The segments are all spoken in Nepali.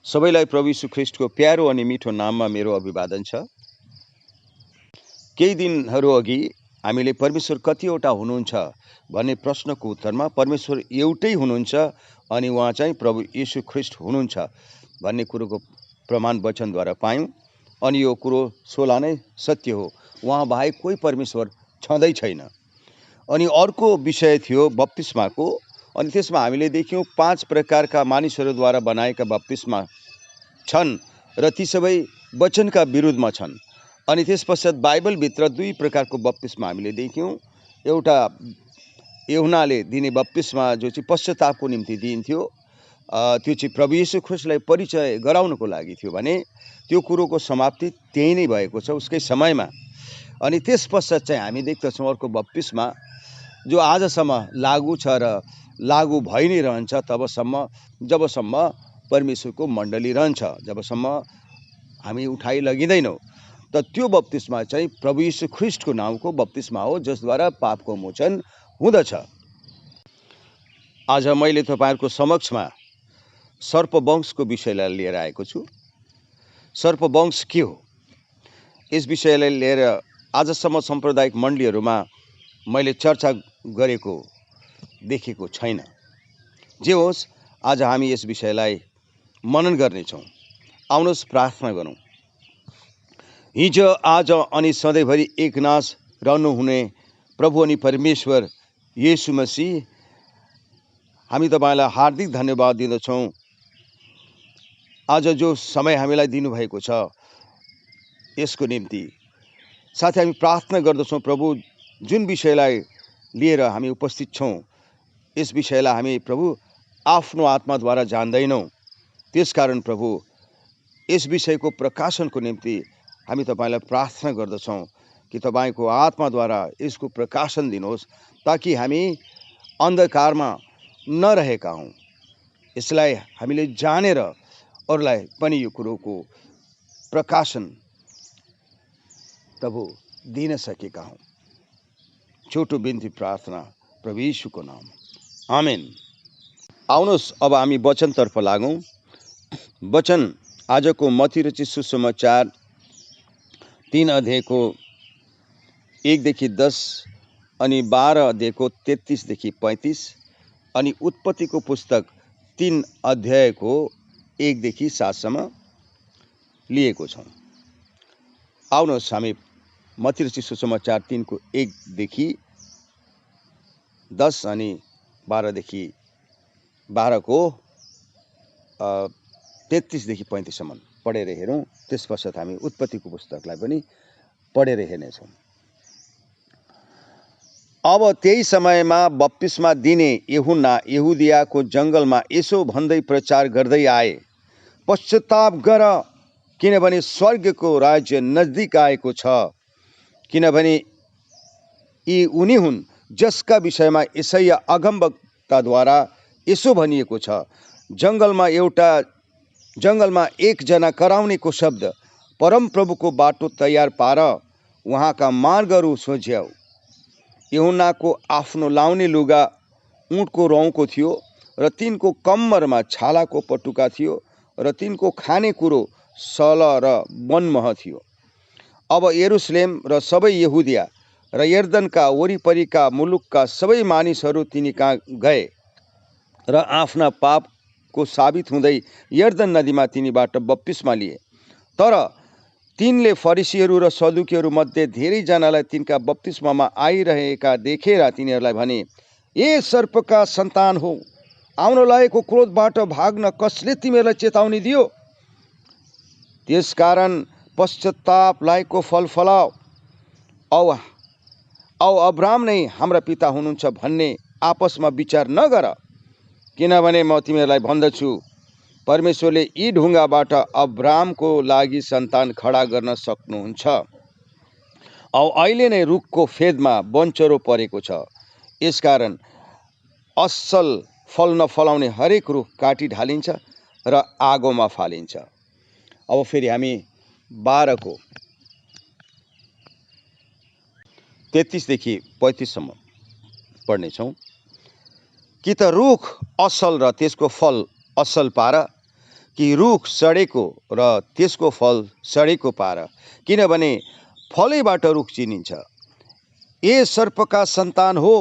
सबैलाई प्रभु यीशु ख्रीष्टको प्यारो अनि मिठो नाममा मेरो अभिवादन छ। केही दिनहरू अघि हामीले परमेश्वर कतिवटा हुनुहुन्छ भन्ने प्रश्नको उत्तरमा परमेश्वर एउटै हुनुहुन्छ अनि उहाँ चाहिँ प्रभु यीशु ख्रीष्ट हुनुहुन्छ भन्ने कुरोको प्रमाण वचनद्वारा पायौँ। अनि यो कुरो सोला नै सत्य हो, उहाँ बाहेक कोही परमेश्वर छँदै छैन। अनि अर्को विषय थियो बप्तिस्माको। अनि त्यसमा हामीले देख्यौँ 5 प्रकारका मानिसहरूद्वारा बनाएका बप्तिस्मा छन् र ती सबै वचनका विरुद्धमा छन्। अनि त्यसपश्चात बाइबलभित्र 2 प्रकारको बप्तिस्मा हामीले देख्यौँ। एउटा यूहन्नाले दिने बप्तिस्मा जो चाहिँ पश्चातापको निम्ति दिइन्थ्यो, त्यो चाहिँ प्रभु यीशु ख्रीष्टलाई परिचय गराउनको लागि थियो भने त्यो कुरोको समाप्ति त्यही नै भएको छ उसकै समयमा। अनि त्यसपश्चात चाहिँ हामी देख्दछौँ अर्को बप्तिस्मा जो आजसम्म लागू छ र लागू भइ नै रहन्छ जबसम्म परमेश्वरको मण्डली रहन्छ, जबसम्म हामी उठाइ लगिँदैनौँ। त त्यो बप्तिस्मा चाहिँ प्रभु यीशु ख्रीष्टको नामको बप्तिस्मा हो जसद्वारा पापको मोचन हुँदछ। आज मैले तपाईँहरूको समक्षमा सर्पवंशको विषयलाई लिएर आएको छु। सर्पवंश के हो यस विषयलाई लिएर आजसम्म साम्प्रदायिक मण्डलीहरूमा मैले चर्चा गरेको देखेको छैन। जे होस्, आज हामी यस विषयलाई मनन गर्नेछौँ। आउनुहोस् प्रार्थना गरौँ। हिजो आज अनि सधैँभरि एकनाश रहनुहुने प्रभु अनि परमेश्वर येशू मसीह, हामी तपाईँलाई हार्दिक धन्यवाद दिँदछौँ। आज जो समय हामीलाई दिनुभएको छ यसको निम्ति साथै हामी प्रार्थना गर्दछौँ प्रभु, जुन विषयलाई लिएर हामी उपस्थित छौँ यस विषयलाई हामी प्रभु आफ्नो आत्माद्वारा जान्दैनौँ। त्यसकारण प्रभु यस विषयको प्रकाशनको निम्ति हामी तपाईँलाई प्रार्थना गर्दछौँ कि तपाईँको आत्माद्वारा यसको प्रकाशन दिनुहोस्, ताकि हामी अन्धकारमा नरहेका हौँ। यसलाई हामीले जानेर अरूलाई पनि यो कुरोको प्रकाशन प्रभु दिन सकेका हौँ। छोटो बिन्ती प्रार्थना प्रभु यीशुको नाम, आमेन। आउनुहोस् अब हामी वचनतर्फ लागौँ। वचन आजको मत्ती रचित सुसमाचार 3 अध्यायको 1 देखि 10 अनि 12 अध्यायको 33 देखि 35 अनि उत्पत्तिको पुस्तक 3 अध्यायको 1 देखि 7 सम्म लिएको छौँ। आउनुहोस् हामी मत्ती रचित सुसमाचार 3 को 1 देखि 10 अनि 12 देखि 12 को 33 देखि 35 सम्म पढेर हेरौँ। त्यसपश्चात हामी उत्पत्तिको पुस्तकलाई पनि पढेर हेर्नेछौँ। अब त्यही समयमा बप्तिस्मा दिने यूहन्ना यहुदियाको जङ्गलमा यसो भन्दै प्रचार गर्दै आए, पश्चाताप गर, किनभने स्वर्गको राज्य नजदिक आएको छ। किनभने यी उनी हुन् जसका विषयमा यशाया अगमवक्ताद्वारा यसो भनिएको छ, जङ्गलमा एकजना कराउनेको शब्द, परमप्रभुको बाटो तयार पार, उहाँका मार्गहरू सोझ्याऊ। यूहन्नाको आफ्नो लाउने लुगा ऊँटको रौँको थियो र तिनको कम्मरमा छालाको पटुका थियो र तिनको खानेकुरो सल र बनमह थियो। अब यरुशलेम र सबै यहुदिया र यर्दनका वरिपरिका मुलुकका सबै मानिसहरू तिनी कहाँ गए र आफ्ना पापको साबित हुँदै यर्दन नदीमा तिनीबाट बप्तिस्मा लिए। तर तिनले फरिसीहरू र सदुकीहरू मध्ये धेरैजनालाई तिनका बप्तिस्मामा आइरहेका देखेर तिनीहरूलाई भने, ए सर्पका सन्तान हो, आउन लागेको क्रोधबाट भाग्न कसले तिमीहरूलाई चेतावनी दियो? त्यसकारण पश्चाताप लागेको फल फलाओ। औ अब्राहम नै हाम्रा पिता हुनुहुन्छ भन्ने आपसमा विचार नगर, किनभने म तिमीहरूलाई भन्दछु, परमेश्वरले यी ढुङ्गाबाट अब्राहमको लागि सन्तान खडा गर्न सक्नुहुन्छ। औ अहिले नै रुखको फेदमा बन्चरो परेको छ, यसकारण असल फल नफलाउने हरेक रुख काटी ढालिन्छ र आगोमा फालिन्छ। अब फेरि हामी 12 को 33 देखि 35 सम्म पढ्नेछौँ। कि त रुख असल र त्यसको फल असल पार, कि रुख सडेको र त्यसको फल सडेको पार, किनभने फलैबाट रुख चिनिन्छ। ए सर्पका सन्तान हो,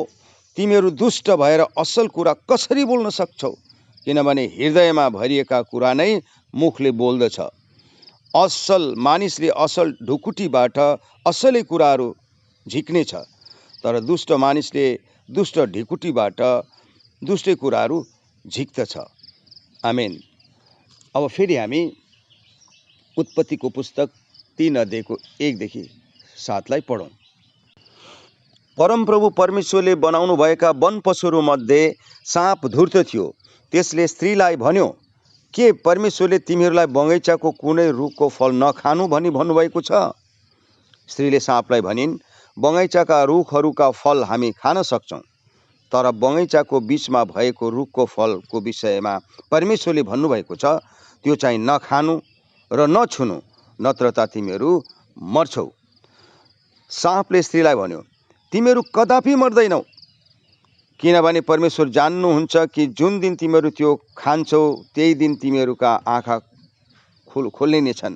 तिमीहरू दुष्ट भएर असल कुरा कसरी बोल्न सक्छौ? किनभने हृदयमा भरिएका कुरा नै मुखले बोल्दछ। असल मानिसले असल ढुकुटीबाट असलै कुराहरू झिक्नेछ, तर दुष्ट मानिसले दुष्ट ढिकुटीबाट दुष्टै कुराहरू झिक्दछ। आमेन। अब फेरि हामी उत्पत्तिको पुस्तक 3 अध्यायको 1 देखि 7 पढौँ। परमप्रभु परमेश्वरले बनाउनु भएका वन पशुहरू मध्ये साँप धूर्त थियो। त्यसले स्त्रीलाई भन्यो, के परमेश्वरले तिमीहरूलाई बगैँचाको कुनै रुखको फल नखानु भनी भन्नुभएको छ? स्त्रीले साँपलाई भनिन्, बगैँचाका रुखहरूका फल हामी खान सक्छौँ, तर बगैँचाको बिचमा भएको रुखको फलको विषयमा परमेश्वरले भन्नुभएको छ, त्यो चाहिँ नखानु र नछुनु, नत्र त तिमीहरू मर्छौ। साँपले स्त्रीलाई भन्यो, तिमीहरू कदापि मर्दैनौ, किनभने परमेश्वर जान्नुहुन्छ कि जुन दिन तिमीहरू त्यो खान्छौ त्यही दिन तिमीहरूका आँखा खोलिनेछन्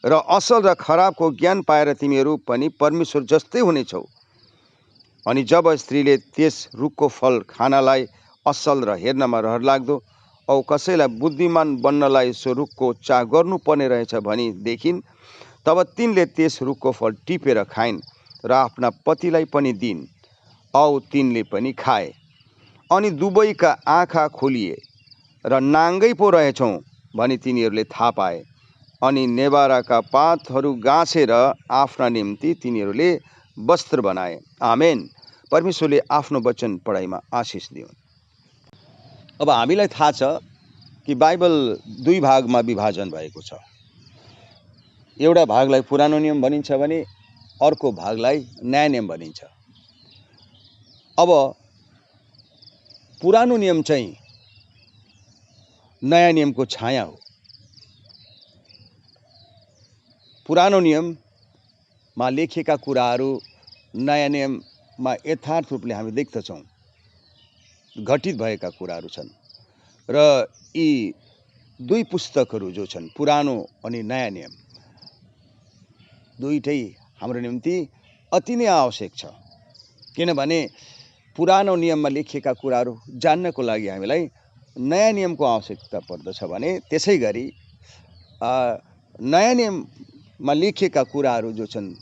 र असल र खराबको ज्ञान पाएर तिमीहरू पनि परमेश्वर जस्तै हुनेछौ। अनि जब स्त्रीले त्यस रुखको फल खानलाई असल र हेर्नमा रहर लाग्दो औ कसैलाई बुद्धिमान बन्नलाई सो रुखको चाह गर्नुपर्ने रहेछ भनी देखिन्, तब तिनले त्यस रुखको फल टिपेर खाइन् र आफ्ना पतिलाई पनि दिइन् औ तिनले पनि खाए। अनि दुवैका आँखा खोलिए र नाङ्गै पो रहेछौँ भनी तिनीहरूले थाहा पाए। अनि नेभाराका पातहरू गाँसेर आफ्ना निम्ति तिनीहरूले वस्त्र बनाए। आमेन। परमेश्वरले आफ्नो वचन पढाइमा आशिष दिउन्। अब हामीलाई थाहा छ कि बाइबल 2 भागमा विभाजन भएको छ। एउटा भागलाई पुरानो नियम भनिन्छ भने अर्को भागलाई नयाँ नियम भनिन्छ। अब पुरानो नियम चाहिँ नयाँ नियमको छाया हो। पुरानो नियममा लेखिएका कुराहरू नयाँ नियममा यथार्थ रूपले हामी देख्दछौँ, घटित भएका कुराहरू छन्। र यी 2 पुस्तकहरू जो छन्, पुरानो अनि नयाँ नियम, दुईटै हाम्रो निम्ति अति नै आवश्यक छ। किनभने पुरानो नियममा लेखिएका कुराहरू जान्नको लागि हामीलाई नयाँ नियमको आवश्यकता पर्दछ भने, त्यसै गरी नयाँ नियममा लेखिएका कुराहरू जो छन्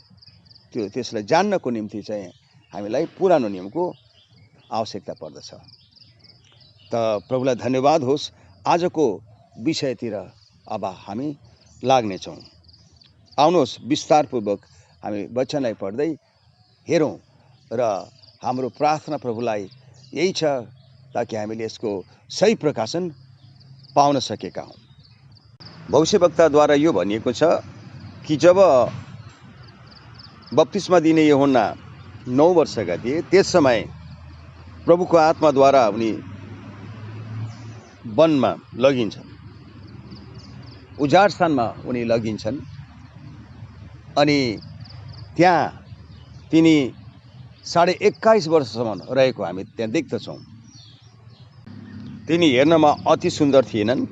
त्यसलाई जान्नको निम्ति चाहिँ हामीलाई पुरानो नियमको आवश्यकता पर्दछ। त प्रभुलाई धन्यवाद होस्। आजको विषयतिर अब हामी लाग्नेछौँ। आउनुहोस् विस्तारपूर्वक हामी वचनलाई पढ्दै हेरौँ र हाम्रो प्रार्थना प्रभुलाई यही छ ताकि हामीले यसको सही प्रकाशन पाउन सकेका हौँ। भविष्यवक्ताद्वारा यो भनिएको छ कि जब बप्तिस्मा दिने यूहन्ना 9 वर्षका थिए, त्यस समय प्रभुको आत्माद्वारा उनी वनमा लगिन्छन्, उजाड स्थानमा उनी लगिन्छन्। अनि त्यहाँ तिनी 21.5 वर्षसम्म रहेको हामी त्यहाँ देख्दछौँ। तिनी हेर्नमा अति सुन्दर थिएनन्।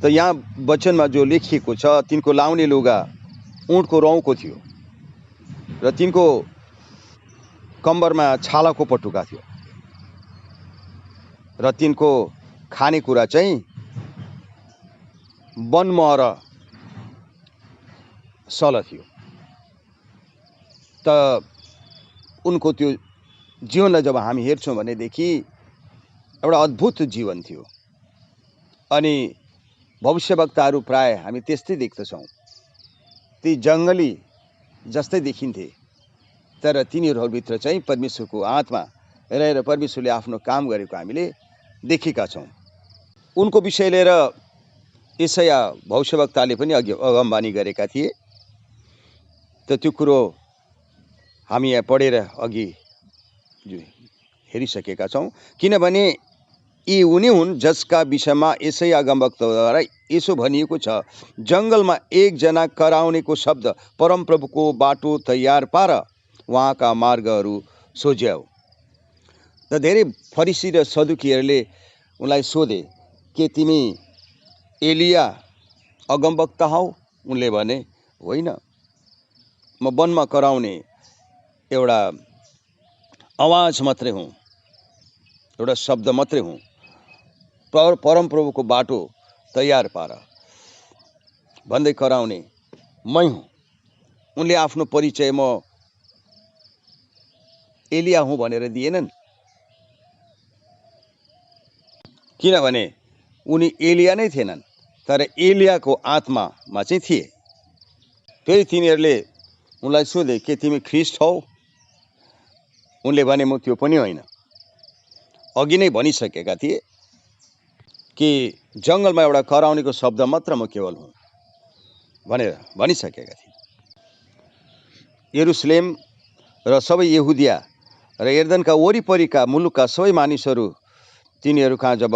त यहाँ वचनमा जो लेखिएको छ, तिनको लाउने लुगा ऊँटको रौँको थियो र तिनको कम्बरमा छालाको पटुका थियो र तिनको खानेकुरा चाहिँ वनमह र सल थियो। त उनको त्यो जीवनलाई जब हामी हेर्छौँ भनेदेखि एउटा अद्भुत जीवन थियो। अनि भविष्यवक्ताहरू प्राय हामी त्यस्तै देख्दछौँ। ती जङ्गली जस्तै देखिन्थे, तर तिनीहरूभित्र चाहिँ परमेश्वरको आत्मा रहेर परमेश्वरले आफ्नो काम गरेको हामीले देखेका छौँ। उनको विषय लिएर यशाया भविष्यवक्ताले पनि अगमबानी गरेका थिए। त त्यो कुरो हामी यहाँ पढेर अघि हेरिसकेका छौँ। किनभने यी उनी हुन् जसका विषयमा यशाया अगमवक्ताद्वारा यसो भनिएको छ, जङ्गलमा एकजना कराउनेको शब्द, परमप्रभुको बाटो तयार पार, उहाँका मार्गहरू सोझ्याऊ। त धेरै फरिसी र सदुकीहरूले उनलाई सोधे, के तिमी एलिया अगमवक्ता हौ? उनले भने होइन, म वनमा कराउने एउटा आवाज मात्रै हुँ, एउटा शब्द मात्रै हुँ। परमप्रभुको बाटो तयार पार भन्दै कराउने मै हुँ। उनले आफ्नो परिचय म एलिया हुँ भनेर दिएनन्, किनभने उनी एलिया नै थिएनन्, तर एलियाको आत्मामा चाहिँ थिए। फेरि तिनीहरूले उनलाई सोधे, के तिमी ख्रिस्ट हौ? उनले भने, म त्यो पनि होइन। अघि नै भनिसकेका थिए कि जङ्गलमा एउटा कराउनेको शब्द मात्र म केवल हुँ भनेर भनिसकेका थिए। यरुसलेम र सबै यहुदिया र यर्दनका वरिपरिका मुलुकका सबै मानिसहरू तिनीहरू कहाँ जब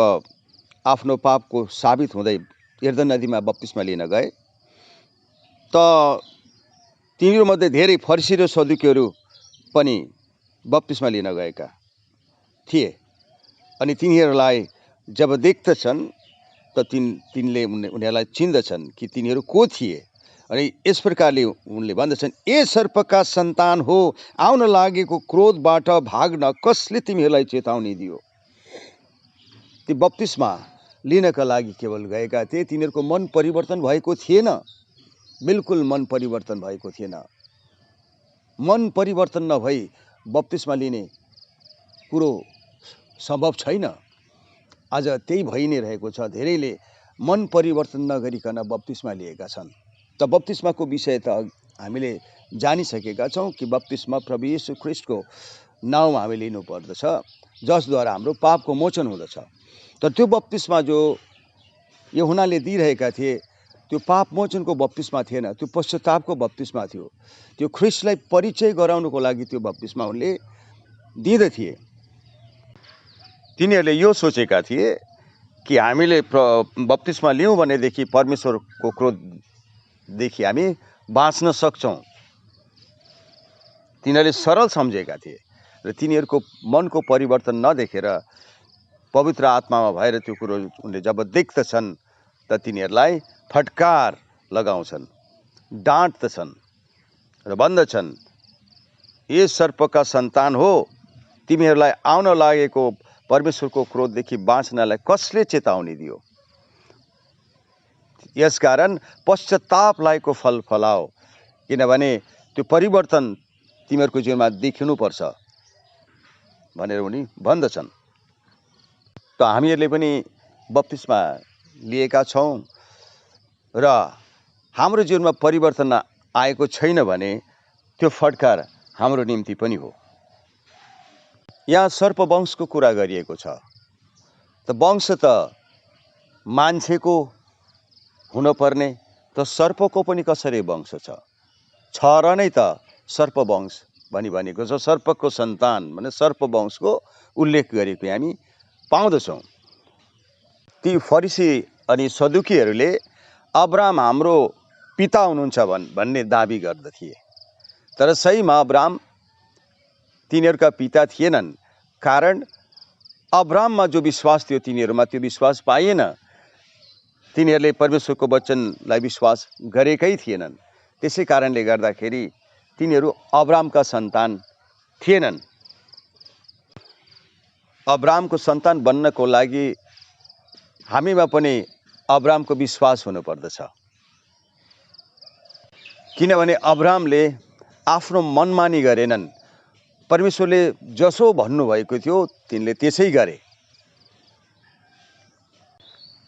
आफ्नो पापको साबित हुँदै यर्दन नदीमा बप्तिस्मा लिन गए, त तिनीहरूमध्ये धेरै फरिसी र सदुकीहरू पनि बप्तिस्मा लिन गएका थिए। अनि तिनीहरूलाई जब देख्दछन् त तिनले उनीहरूलाई चिन्दछन् कि तिनीहरू को थिए। अनि यस प्रकारले उनले भन्दछन्, ए सर्पका सन्तान हो, आउन लागेको क्रोधबाट भाग्न कसले तिमीहरूलाई चेतावनी दियो? ती बप्तिस्मा लिनका लागि केवल गएका थिए। तिनीहरूको मन परिवर्तन भएको थिएन, बिल्कुल मन परिवर्तन भएको थिएन। मन परिवर्तन नभई बप्तिस्मा लिने कुरो सम्भव छैन। आज त्यही भइ नै रहेको छ। धेरैले मन परिवर्तन नगरिकन बप्तिस्मा लिएका छन्। त बप्तिस्माको विषय त हामीले जानिसकेका छौँ कि बप्तिस्मा प्रभु येशू ख्रिस्टको नाउँमा हामी लिनु पर्दछ, जसद्वारा हाम्रो पापको मोचन हुँदछ। तर त्यो बप्तिस्मा जो यूहन्नाले दिइरहेका थिए, त्यो पाप मोचनको बप्तिस्मा थिएन, त्यो पश्चातापको बप्तिस्मा थियो। त्यो ख्रिस्टलाई परिचय गराउनुको लागि त्यो बप्तिस्मा उनले दिँदथिए। तिनीहरूले यो सोचेका थिए कि हामीले बप्तिस्मा लियौँ भनेदेखि परमेश्वरको क्रोधदेखि हामी बाँच्न सक्छौँ। तिनीहरूले सरल सम्झेका थिए र तिनीहरूको मनको परिवर्तन नदेखेर पवित्र आत्मामा भएर त्यो कुरो उनले जब देख्दछन् त तिनीहरूलाई फटकार लगाउँछन्, डाँट्दछन् र भन्दछन्, ए सर्पका सन्तान हो, तिमीहरूलाई आउन लागेको परमेश्वरको क्रोधदेखि बाँच्नलाई कसले चेतावनी दियो? यसकारण पश्चाताप लागेको फल फलाओ, किनभने त्यो परिवर्तन तिमीहरूको जीवनमा देखिनुपर्छ भनेर उनी भन्दछन्। त हामीहरूले पनि बप्तिस्मा लिएका छौँ र हाम्रो जीवनमा परिवर्तन आएको छैन भने त्यो फटकार हाम्रो निम्ति पनि हो। यहाँ सर्पवंशको कुरा गरिएको छ। त वंश त मान्छेको हुनुपर्ने, त सर्पको पनि कसरी वंश छ र नै त सर्पवंश भनेको छ। सर्पको सन्तान भने सर्पवंशको उल्लेख गरेको हामी पाउँदछौँ। ती फरिसी अनि सदुकीहरूले अब्राहम हाम्रो पिता हुनुहुन्छ भन्ने दाबी गर्दथिए, तर सहीमा अब्राहम तिनीहरूका पिता थिएनन्। कारण अब्राहममा जो विश्वास थियो तिनीहरूमा त्यो विश्वास पाइएन। तिनीहरूले परमेश्वरको वचनलाई विश्वास गरेकै थिएनन्। त्यसै कारणले गर्दाखेरि तिनीहरू अब्राहमका सन्तान थिएनन्। अब्राहमको सन्तान बन्नको लागि हामीमा पनि अब्राहमको विश्वास हुनुपर्दछ, किनभने अब्राहमले आफ्नो मनमानी गरेनन्। परमेश्वरले जसो भन्नुभएको थियो तिनले त्यसै गरे।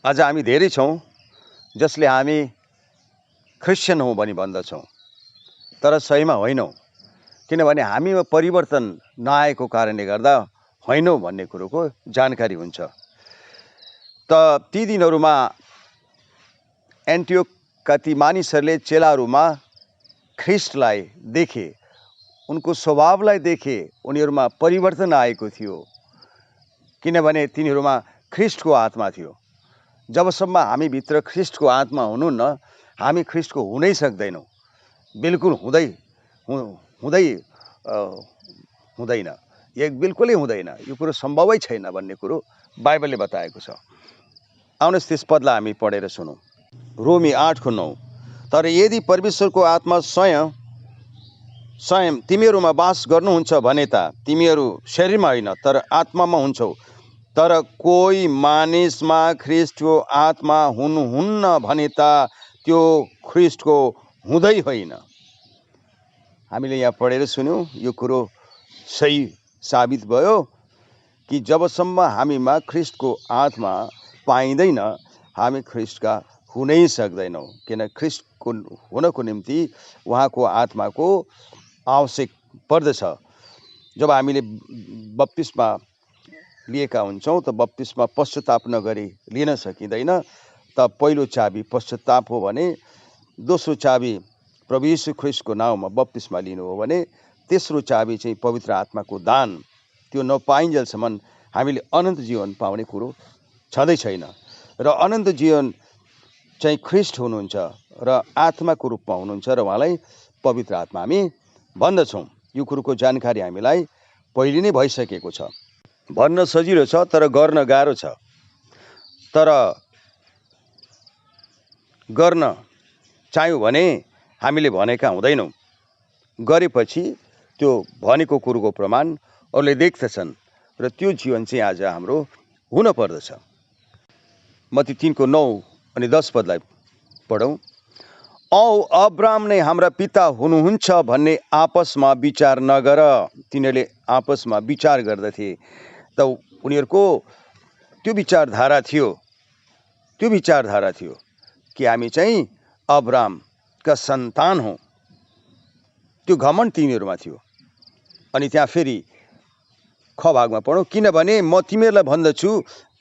आज हामी धेरै छौँ जसले हामी क्रिस्चियन हौँ भनी भन्दछौँ, तर सहीमा होइनौँ, किनभने हामीमा परिवर्तन नआएको कारणले गर्दा होइनौँ भन्ने कुरोको जानकारी हुन्छ। त ती दिनहरूमा एन्टियोखका ती मानिसहरूले चेलाहरूमा ख्रिस्टलाई देखे, उनको स्वभावलाई देखे, उनीहरूमा परिवर्तन आएको थियो, किनभने तिनीहरूमा ख्रिस्टको आत्मा थियो। जबसम्म हामीभित्र ख्रिस्टको आत्मा हुनुहुन्न, हामी ख्रिस्टको हुनै सक्दैनौँ, बिल्कुल हुँदैन, बिल्कुलै हुँदैन। यो कुरो सम्भवै छैन भन्ने कुरो बाइबलले बताएको छ। आउनुहोस् त्यस पदलाई हामी पढेर सुनौँ। रोमी 8:9। तर यदि परमेश्वरको आत्मा स्वयं तिमीहरूमा वास गर्नुहुन्छ भने त तिमीहरू शरीरमा होइन तर आत्मामा हुन्छौ। तर कोही मानिसमा ख्रिस्टको आत्मा हुनुहुन्न भने त त्यो ख्रिस्टको हुँदै होइन। हामीले यहाँ पढेर सुन्यौँ, यो कुरो सही साबित भयो कि जबसम्म हामीमा ख्रिस्टको आत्मा पाइँदैन हामी ख्रिस्टका हुनै सक्दैनौँ। किन ख्रिस्टको हुनको निम्ति उहाँको आत्माको आवश्यक पर्दछ। जब हामीले बप्तिस्मा लिएका हुन्छौँ त बप्तिस्मा पश्चाताप नगरी लिन सकिँदैन। त पहिलो चाबी पश्चाताप हो भने दोस्रो चाबी प्रभु यीशु ख्रिस्टको नाउँमा बप्तिस्मा लिनु हो भने तेस्रो चाबी चाहिँ पवित्र आत्माको दान। त्यो नपाइन्जेलसम्म हामीले अनन्त जीवन पाउने कुरो छँदै छैन। र अनन्त जीवन चाहिँ ख्रिस्ट हुनुहुन्छ र आत्माको रूपमा हुनुहुन्छ र उहाँलाई पवित्र आत्मा हामी भन्दछौँ। यो कुरोको जानकारी हामीलाई पहिले नै भइसकेको छ। भन्न सजिलो छ तर गर्न गाह्रो छ। तर गर्न चाह्यौँ भने हामीले भनेका हुँदैनौँ। गरेपछि त्यो भनेको कुरोको प्रमाण अरूले देख्दछन् र त्यो जीवन चाहिँ आज हाम्रो हुन पर्दछ। मत्ती 3:9 अनि 10 पदलाई पढौँ। औ अब्राहम नै हाम्रा पिता हुनुहुन्छ भन्ने आपसमा विचार नगर। तिनीहरूले आपसमा विचार गर्दथे। त उनीहरूको त्यो विचारधारा थियो कि हामी चाहिँ अब्राहमका सन्तान हौँ। त्यो घमण्ड तिनीहरूमा थियो। अनि त्यहाँ फेरि ख भागमा पढौँ। किनभने म तिमीहरूलाई भन्दछु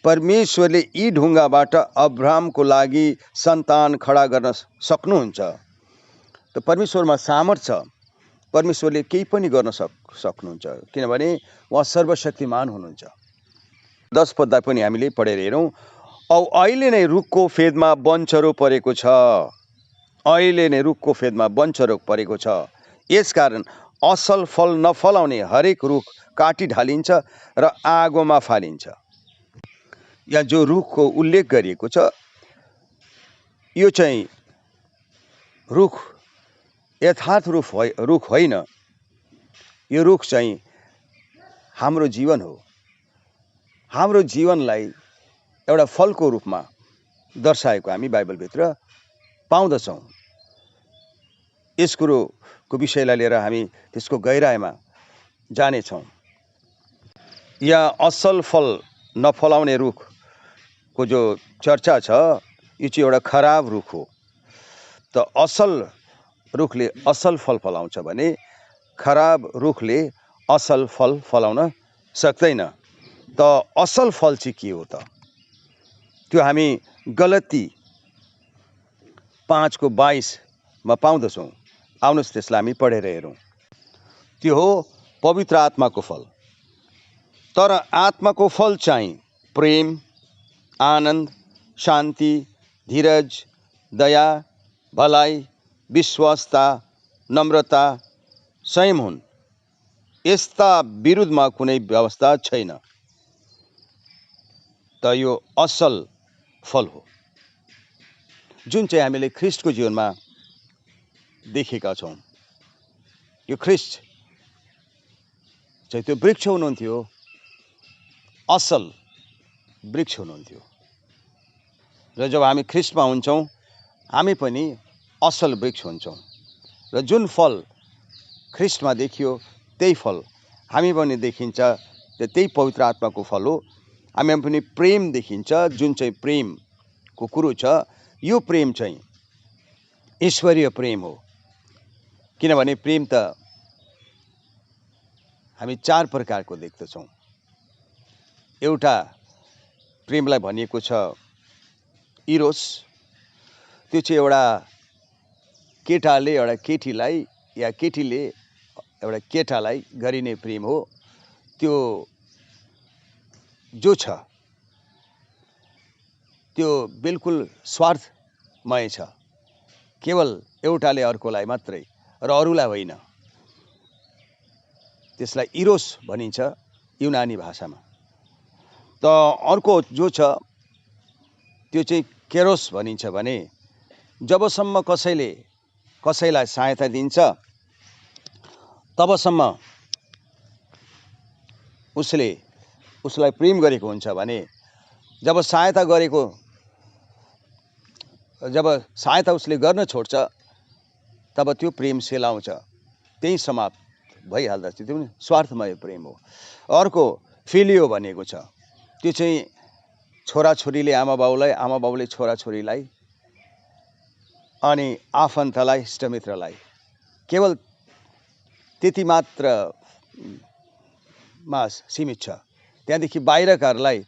परमेश्वरले यी ढुङ्गाबाट अब्राहमको लागि सन्तान खडा गर्न सक्नुहुन्छ। त परमेश्वरमा सामर्थ छ। परमेश्वरले केही पनि गर्न सक्नुहुन्छ किनभने उहाँ सर्वशक्तिमान हुनुहुन्छ। 10 पदलाई पनि हामीले पढेर हेरौँ। औ अहिले नै रुखको फेदमा वनचरो परेको छ। अहिले नै रुखको फेदमा वनचरो परेको छ। यसकारण असल फल नफलाउने हरेक रुख काटी ढालिन्छ र आगोमा फालिन्छ। यहाँ जो रुखको उल्लेख गरिएको छ यो चाहिँ रुख यथार्थ रुख होइन। यो रुख चाहिँ हाम्रो जीवन हो। हाम्रो जीवनलाई एउटा फलको रूपमा दर्शाएको हामी बाइबलभित्र पाउँदछौँ। यस कुरोको विषयलाई लिएर हामी त्यसको गहिराइमा जानेछौँ। यहाँ असल फल नफलाउने रुखको जो चर्चा छ यो चाहिँ एउटा खराब रुख हो। त असल रुखले असल फल फलाउँछ भने खराब रुखले असल फल फलाउन सक्दैन। त असल फल चाहिँ के हो त? त्यो हामी गलती 5:22 मा पाउँदछौँ। आउनुहोस् त्यसलाई हामी पढेर हेरौँ। त्यो हो पवित्र आत्माको फल। तर आत्माको फल चाहिँ प्रेम, आनन्द, शान्ति, धीरज, दया, भलाइ, विश्वासता, नम्रता, संयम हुन्। यस्ता विरुद्धमा कुनै व्यवस्था छैन। त यो असल फल हो जुन चाहिँ हामीले ख्रिस्टको जीवनमा देखेका छौँ। यो ख्रिस्ट चाहिँ त्यो वृक्ष हुनुहुन्थ्यो, असल वृक्ष हुनुहुन्थ्यो। र जब हामी ख्रिस्टमा हुन्छौँ हामी पनि असल वृक्ष हुन्छौँ। र जुन फल ख्रिस्टमा देखियो त्यही फल हामी पनि देखिन्छ। त्यही पवित्र आत्माको फल हो। हामी पनि प्रेम देखिन्छ जुन चाहिँ प्रेमको कुरो छ। यो प्रेम चाहिँ ईश्वरीय प्रेम हो। किनभने प्रेम त हामी 4 प्रकारको देख्दछौँ। एउटा प्रेमलाई भनिएको छ इरोस। त्यो चाहिँ एउटा केटाले एउटा केटीलाई या केटीले एउटा केटालाई गरिने प्रेम हो। त्यो जो छ त्यो बिल्कुल स्वार्थमय छ। केवल एउटाले अर्कोलाई मात्रै र अरूलाई होइन। त्यसलाई इरोस भनिन्छ युनानी भाषामा। त अर्को जो छ त्यो चाहिँ केरोस भनिन्छ भने जबसम्म कसैलाई सहायता दिन्छ तबसम्म उसलाई प्रेम गरेको हुन्छ भने जब सहायता उसले गर्न छोड्छ तब त्यो प्रेम सेलाउँछ, त्यही समाप्त भइहाल्दछ। त्यो पनि स्वार्थमय प्रेम हो। अर्को फिलियो भनेको छ, त्यो चाहिँ छोराछोरीले आमाबाउलाई, आमाबाउले छोराछोरीलाई, अनि आफन्तलाई, इष्टमित्रलाई, केवल त्यति मात्रमा सीमित छ। त्यहाँदेखि बाहिरकाहरूलाई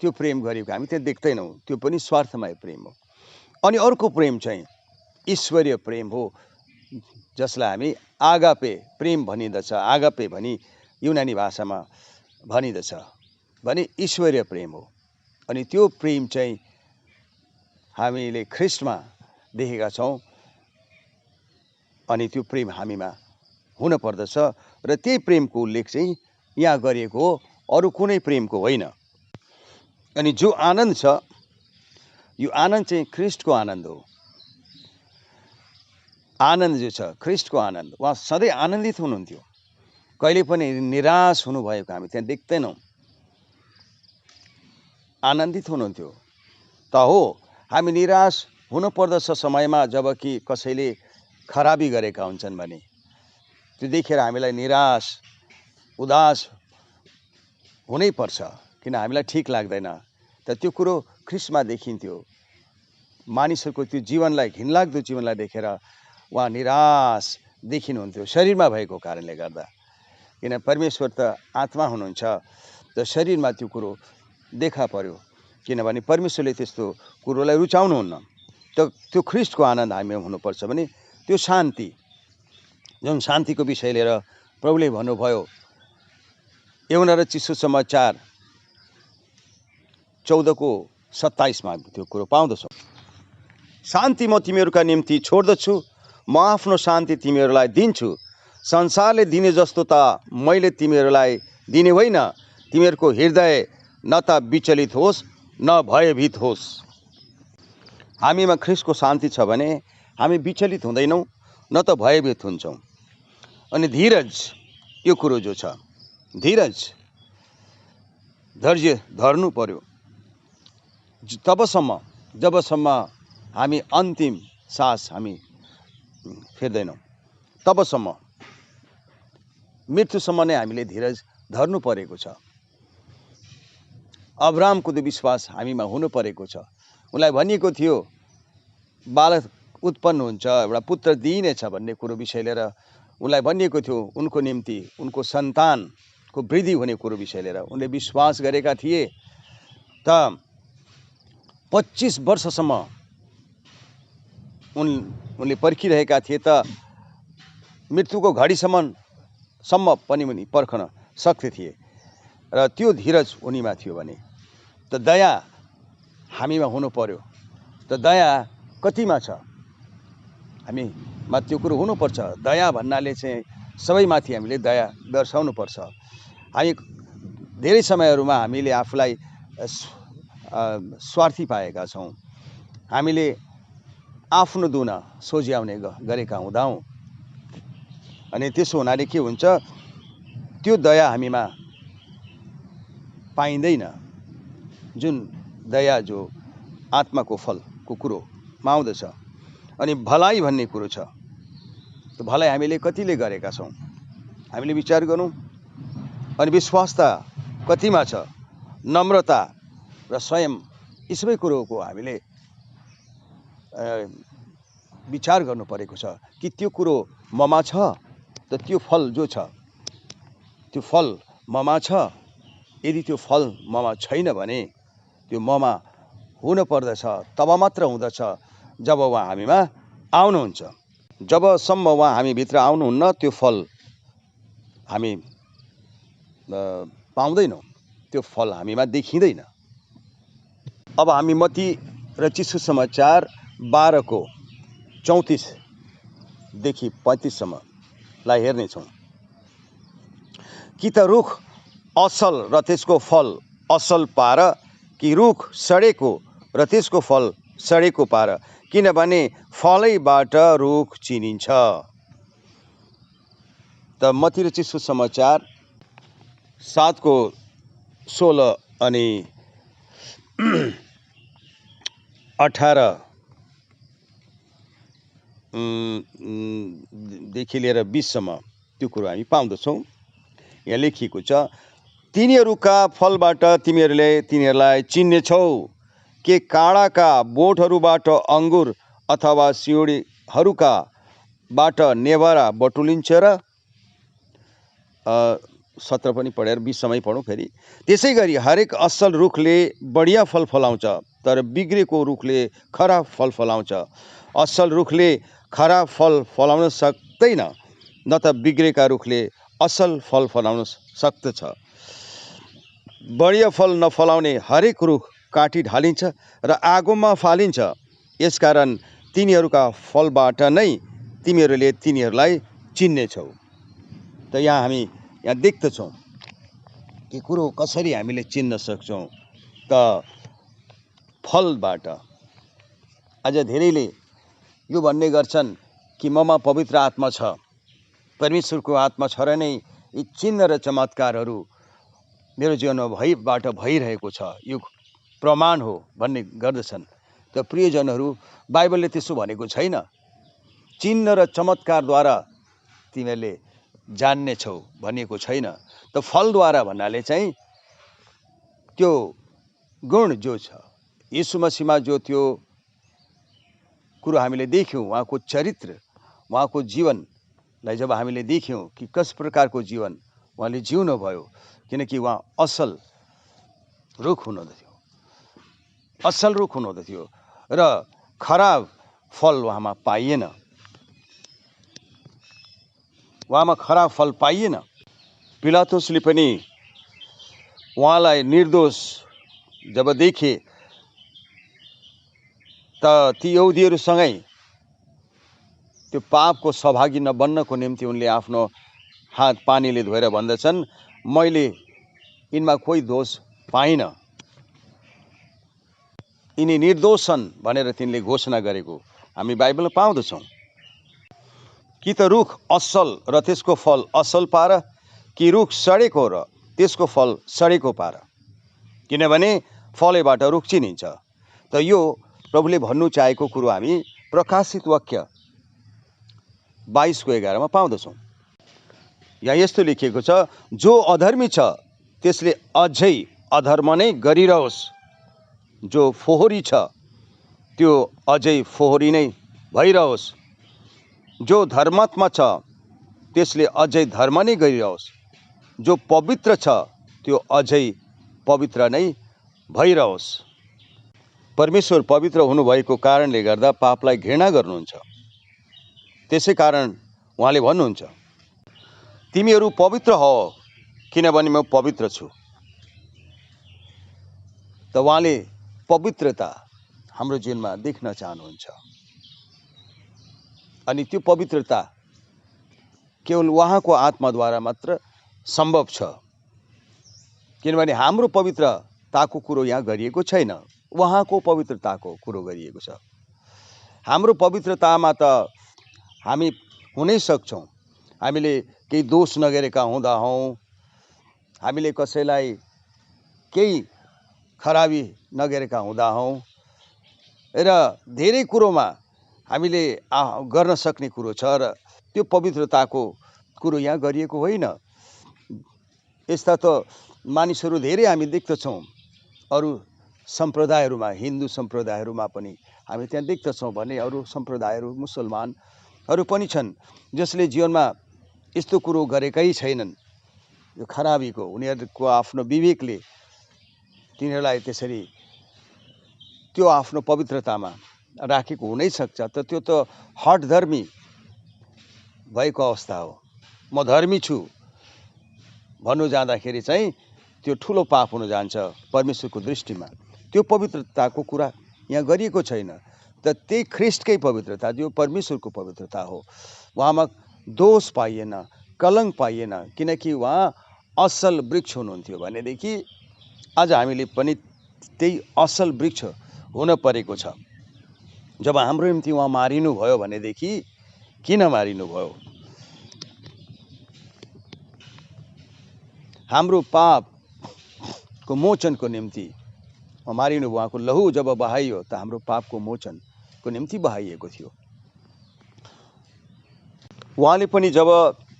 त्यो प्रेम गरेको हामी त्यहाँ देख्दैनौँ। त्यो पनि स्वार्थमय प्रेम हो। अनि अर्को प्रेम चाहिँ ईश्वरीय प्रेम हो, जसलाई हामी आगापे प्रेम भनिँदछ। आगापे भनी युनानी भाषामा भनिँदछ भने ईश्वरीय प्रेम हो। अनि त्यो प्रेम चाहिँ हामीले ख्रिस्टमा देखेका छौँ, अनि त्यो प्रेम हामीमा हुन पर्दछ। र त्यही प्रेमको उल्लेख चाहिँ यहाँ गरिएको हो, अरू कुनै प्रेमको होइन। अनि जो आनन्द छ, यो आनन्द चाहिँ ख्रिस्टको आनन्द हो। आनन्द जो छ ख्रिस्टको आनन्द, उहाँ सधैँ आनन्दित हुनुहुन्थ्यो, कहिले पनि निराश हुनुभएको हामी त्यहाँ देख्दैनौँ। आनन्दित हुनुहुन्थ्यो। त हो, हामी निराश हुनु पर्दछ समयमा जब कि कसैले खराबी गरेका हुन्छन् भने त्यो देखेर हामीलाई निराश उदास हुनै पर्छ, किन हामीलाई ठिक लाग्दैन। त त्यो कुरो ख्रिस्टमा देखिन्थ्यो। मानिसहरूको त्यो जीवनलाई, घिनलाग्दो जीवनलाई देखेर उहाँ निराश देखिनुहुन्थ्यो, शरीरमा भएको कारणले गर्दा। किन परमेश्वर त आत्मा हुनुहुन्छ, त शरीरमा त्यो कुरो देखा पर्यो, किनभने परमेश्वरले त्यस्तो कुरोलाई रुचाउनुहुन्न। त त्यो ख्रिस्टको आनन्द हामी हुनुपर्छ भने त्यो शान्ति, जुन शान्तिको विषय लिएर प्रभुले भन्नुभयो यूहन्ना रचित सुसमाचार 14:27 त्यो कुरो पाउँदछौँ। शान्ति म तिमीहरूका निम्ति छोड्दछु, म आफ्नो शान्ति तिमीहरूलाई दिन्छु। संसारले दिने जस्तो त मैले तिमीहरूलाई दिने होइन। तिमीहरूको हृदय न त विचलित होस् न भयभीत होस्। हामीमा ख्रिस्टको शान्ति छ भने हामी विचलित हुँदैनौँ, न त भयभीत हुन्छौँ। अनि धीरज, यो कुरो जो छ, धीरज, धैर्य धर्नु पर्यो जबसम्म हामी अन्तिम सास हामी फेर्दैनौँ, तबसम्म मृत्युसम्म नै हामीले धीरज धर्नु परेको छ। अब्राहमको त्यो विश्वास हामीमा हुनु परेको छ। उनलाई भनिएको थियो बालक उत्पन्न हुन्छ, एउटा पुत्र दिइनेछ भन्ने कुरो विषय लिएर उनलाई भनिएको थियो। उनको निम्ति उनको सन्तानको वृद्धि हुने कुरो विषय लिएर उनले विश्वास गरेका थिए। त 25 वर्षसम्म उनले पर्खिरहेका थिए, त मृत्युको घडीसम्म पनि पर्खन सक्थे थिए। र त्यो धीरज उनीमा थियो भने त दया हामीमा हुनु पर्यो। त दया कतिमा छ? हामीमा त्यो कुरो हुनुपर्छ। दया भन्नाले चाहिँ सबैमाथि हामीले दया दर्शाउनु पर्छ। हामी धेरै समयहरूमा हामीले आफूलाई स्वार्थी पाएका छौँ। हामीले आफ्नो दुना सोझ्याउने गरेका हुँदाहुँ, अनि त्यसो हुनाले के हुन्छ, त्यो दया हामीमा पाइँदैन। जुन दया जो आत्माको फलको कुरोमा आउँदछ। अनि भलाइ भन्ने कुरो छ, त्यो भलाइ हामीले कतिले गरेका छौँ हामीले विचार गरौँ। अनि विश्वासता कतिमा छ, नम्रता र स्वयं, यी सबै कुरोको हामीले विचार गर्नु परेको छ कि त्यो कुरो ममा छ। त त्यो फल जो छ, त्यो फल ममा छ। यदि त्यो फल ममा छैन भने त्यो ममा हुन पर्दछ। तब मात्र हुँदछ जब उहाँ हामीमा आउनुहुन्छ। जबसम्म उहाँ हामीभित्र आउनुहुन्न त्यो फल हामी पाउँदैनौँ, त्यो फल हामीमा देखिँदैन। अब हामी मत्ती रचित सुसमाचार 12:34देखि 35सम्मलाई हेर्नेछौँ। कि त रुख असल र त्यसको फल असल पार, कि रुख सडेको र त्यसको फल सडेको पार, किनभने फलैबाट रुख चिनिन्छ। त मत्ती रचित सुसमाचार 7:16 अनि 18 देखि लिएर 20 सम्म त्यो कुरो हामी पाउँदछौँ। यहाँ लेखिएको छ, तिनीहरूका फलबाट तिनीहरूलाई चिन्नेछौ, के काँडाका बोटहरूबाट अङ्गुर अथवा सिउँडीहरूका बाट नेभारा बटुलिन्छ र। 17 पनि पढेर 20 समय पढौँ फेरि। त्यसै गरी हरेक असल रुखले बढिया फल फलाउँछ, तर बिग्रेको रुखले खराब फल फलाउँछ। असल रुखले खराब फल फलाउन सक्दैन, न त बिग्रेका रुखले असल फल फलाउन सक्दछ। बढिया फल नफलाउने हरेक रुख काटी ढालिन्छ र आगोमा फालिन्छ। यसकारण तिनीहरूका फलबाट नै तिमीहरूले तिनीहरूलाई चिन्नेछौ। त हामी यहाँ देख्दछौँ कि कुरो कसरी हामीले चिन्न सक्छौँ, त फलबाट। अझ धेरैले यो भन्ने गर्छन् कि ममा पवित्र आत्मा छ, परमेश्वरको आत्मा छ र नै यी चिन्ह र चमत्कारहरू मेरो जीवनमा भइरहेको छ, यो प्रमाण हो भन्ने गर्दछन्। त प्रियजनहरू, बाइबलले त्यसो भनेको छैन। चिन्ह र चमत्कारद्वारा तिमीहरूले जान्नेछौ भनिएको छैन। त फलद्वारा भन्नाले चाहिँ त्यो गुण जो छ, यीशु मसीहमा जो त्यो कुरो हामीले देख्यौँ, उहाँको चरित्र, उहाँको जीवनलाई जब हामीले देख्यौँ कि कस प्रकारको जीवन उहाँले जिउनु भयो, किनकि उहाँ असल रुख हुनुहुँदथ्यो, असल रुख हुनुहुँदथ्यो र खराब फल उहाँमा पाइएन, उहाँमा खराब फल पाइएन। पिलातुसले पनि उहाँलाई निर्दोष जब देखे, त ती यहुदीहरूसँगै त्यो पापको सहभागी नबन्नको निम्ति उनले आफ्नो हात पानीले धोएर भन्दछन्, मैले यिनमा कोही दोष पाइन, यिनी निर्दोष छन् भनेर तिनले घोषणा गरेको हामी बाइबलमा पाउँदछौँ। कि त रुख असल र त्यसको फल असल पार, कि रुख सडेको र त्यसको फल सडेको पार, किनभने फलैबाट रुख चिनिन्छ। त यो प्रभुले भन्नु चाहेको कुरो हामी प्रकाशित वाक्य 22:11 मा पाउँदछौँ। यहाँ यस्तो लेखिएको छ, जो अधर्मी छ त्यसले अझै अधर्म नै गरिरहोस्, जो फोहोरी छ त्यो अझै फोहोरी नै भइरहोस्, जो धर्मात्मा छ त्यसले अझै धर्म नै गरिरहोस्, जो पवित्र छ त्यो अझै पवित्र नै भइरहोस्। परमेश्वर पवित्र हुनुभएको कारणले गर्दा पापलाई घृणा गर्नुहुन्छ। त्यसै कारण उहाँले भन्नुहुन्छ, तिमीहरू पवित्र हो किनभने म पवित्र छु। त उहाँले पवित्रता हाम्रो जीवनमा देख्न चाहनुहुन्छ, अनि त्यो पवित्रता केवल उहाँको आत्माद्वारा मात्र सम्भव छ, किनभने हाम्रो पवित्रताको कुरो यहाँ गरिएको छैन, उहाँको पवित्रताको कुरो गरिएको छ। हाम्रो पवित्रतामा त हामी हुनै सक्छौँ, हामीले केही दोष नगरेका हुँदा हौँ, हामीले कसैलाई केही खराबी नगरेका हुँदा हौँ र धेरै कुरोमा हामीले गर्न सक्ने कुरो छ, र त्यो पवित्रताको कुरो यहाँ गरिएको होइन। यस्ता त मानिसहरू धेरै हामी देख्दछौँ, अरू सम्प्रदायहरूमा, हिन्दू सम्प्रदायहरूमा पनि हामी त्यहाँ देख्दछौँ भने अरू सम्प्रदायहरू, मुसलमानहरू पनि छन् जसले जीवनमा यस्तो कुरो गरेकै छैनन्, यो खराबीको। उनीहरूको आफ्नो विवेकले तिनीहरूलाई त्यसरी त्यो आफ्नो पवित्रतामा राखेको हुनै सक्छ। त त्यो त हठधर्मी भएको अवस्था हो। म धर्मी छु भन्नु जाँदाखेरि चाहिँ त्यो ठुलो पाप हुन जान्छ परमेश्वरको दृष्टिमा। त्यो पवित्रताको कुरा यहाँ गरिएको छैन। त त्यही ख्रिस्टकै पवित्रता, जो परमेश्वरको पवित्रता हो, उहाँमा दोष पाइएन, कलङ्क पाइएन, किनकि उहाँ असल वृक्ष हुनुहुन्थ्यो भनेदेखि आज हामीले पनि त्यही असल वृक्ष हुन परेको छ। जब हाम्रो निम्ति उहाँ मारिनुभयो भनेदेखि किन मारिनुभयो? हाम्रो पापको मोचनको निम्ति मारिनुभयो। उहाँको लहु जब बहाइयो त हाम्रो पापको मोचनको निम्ति बहाइएको थियो। उहाँले पनि जब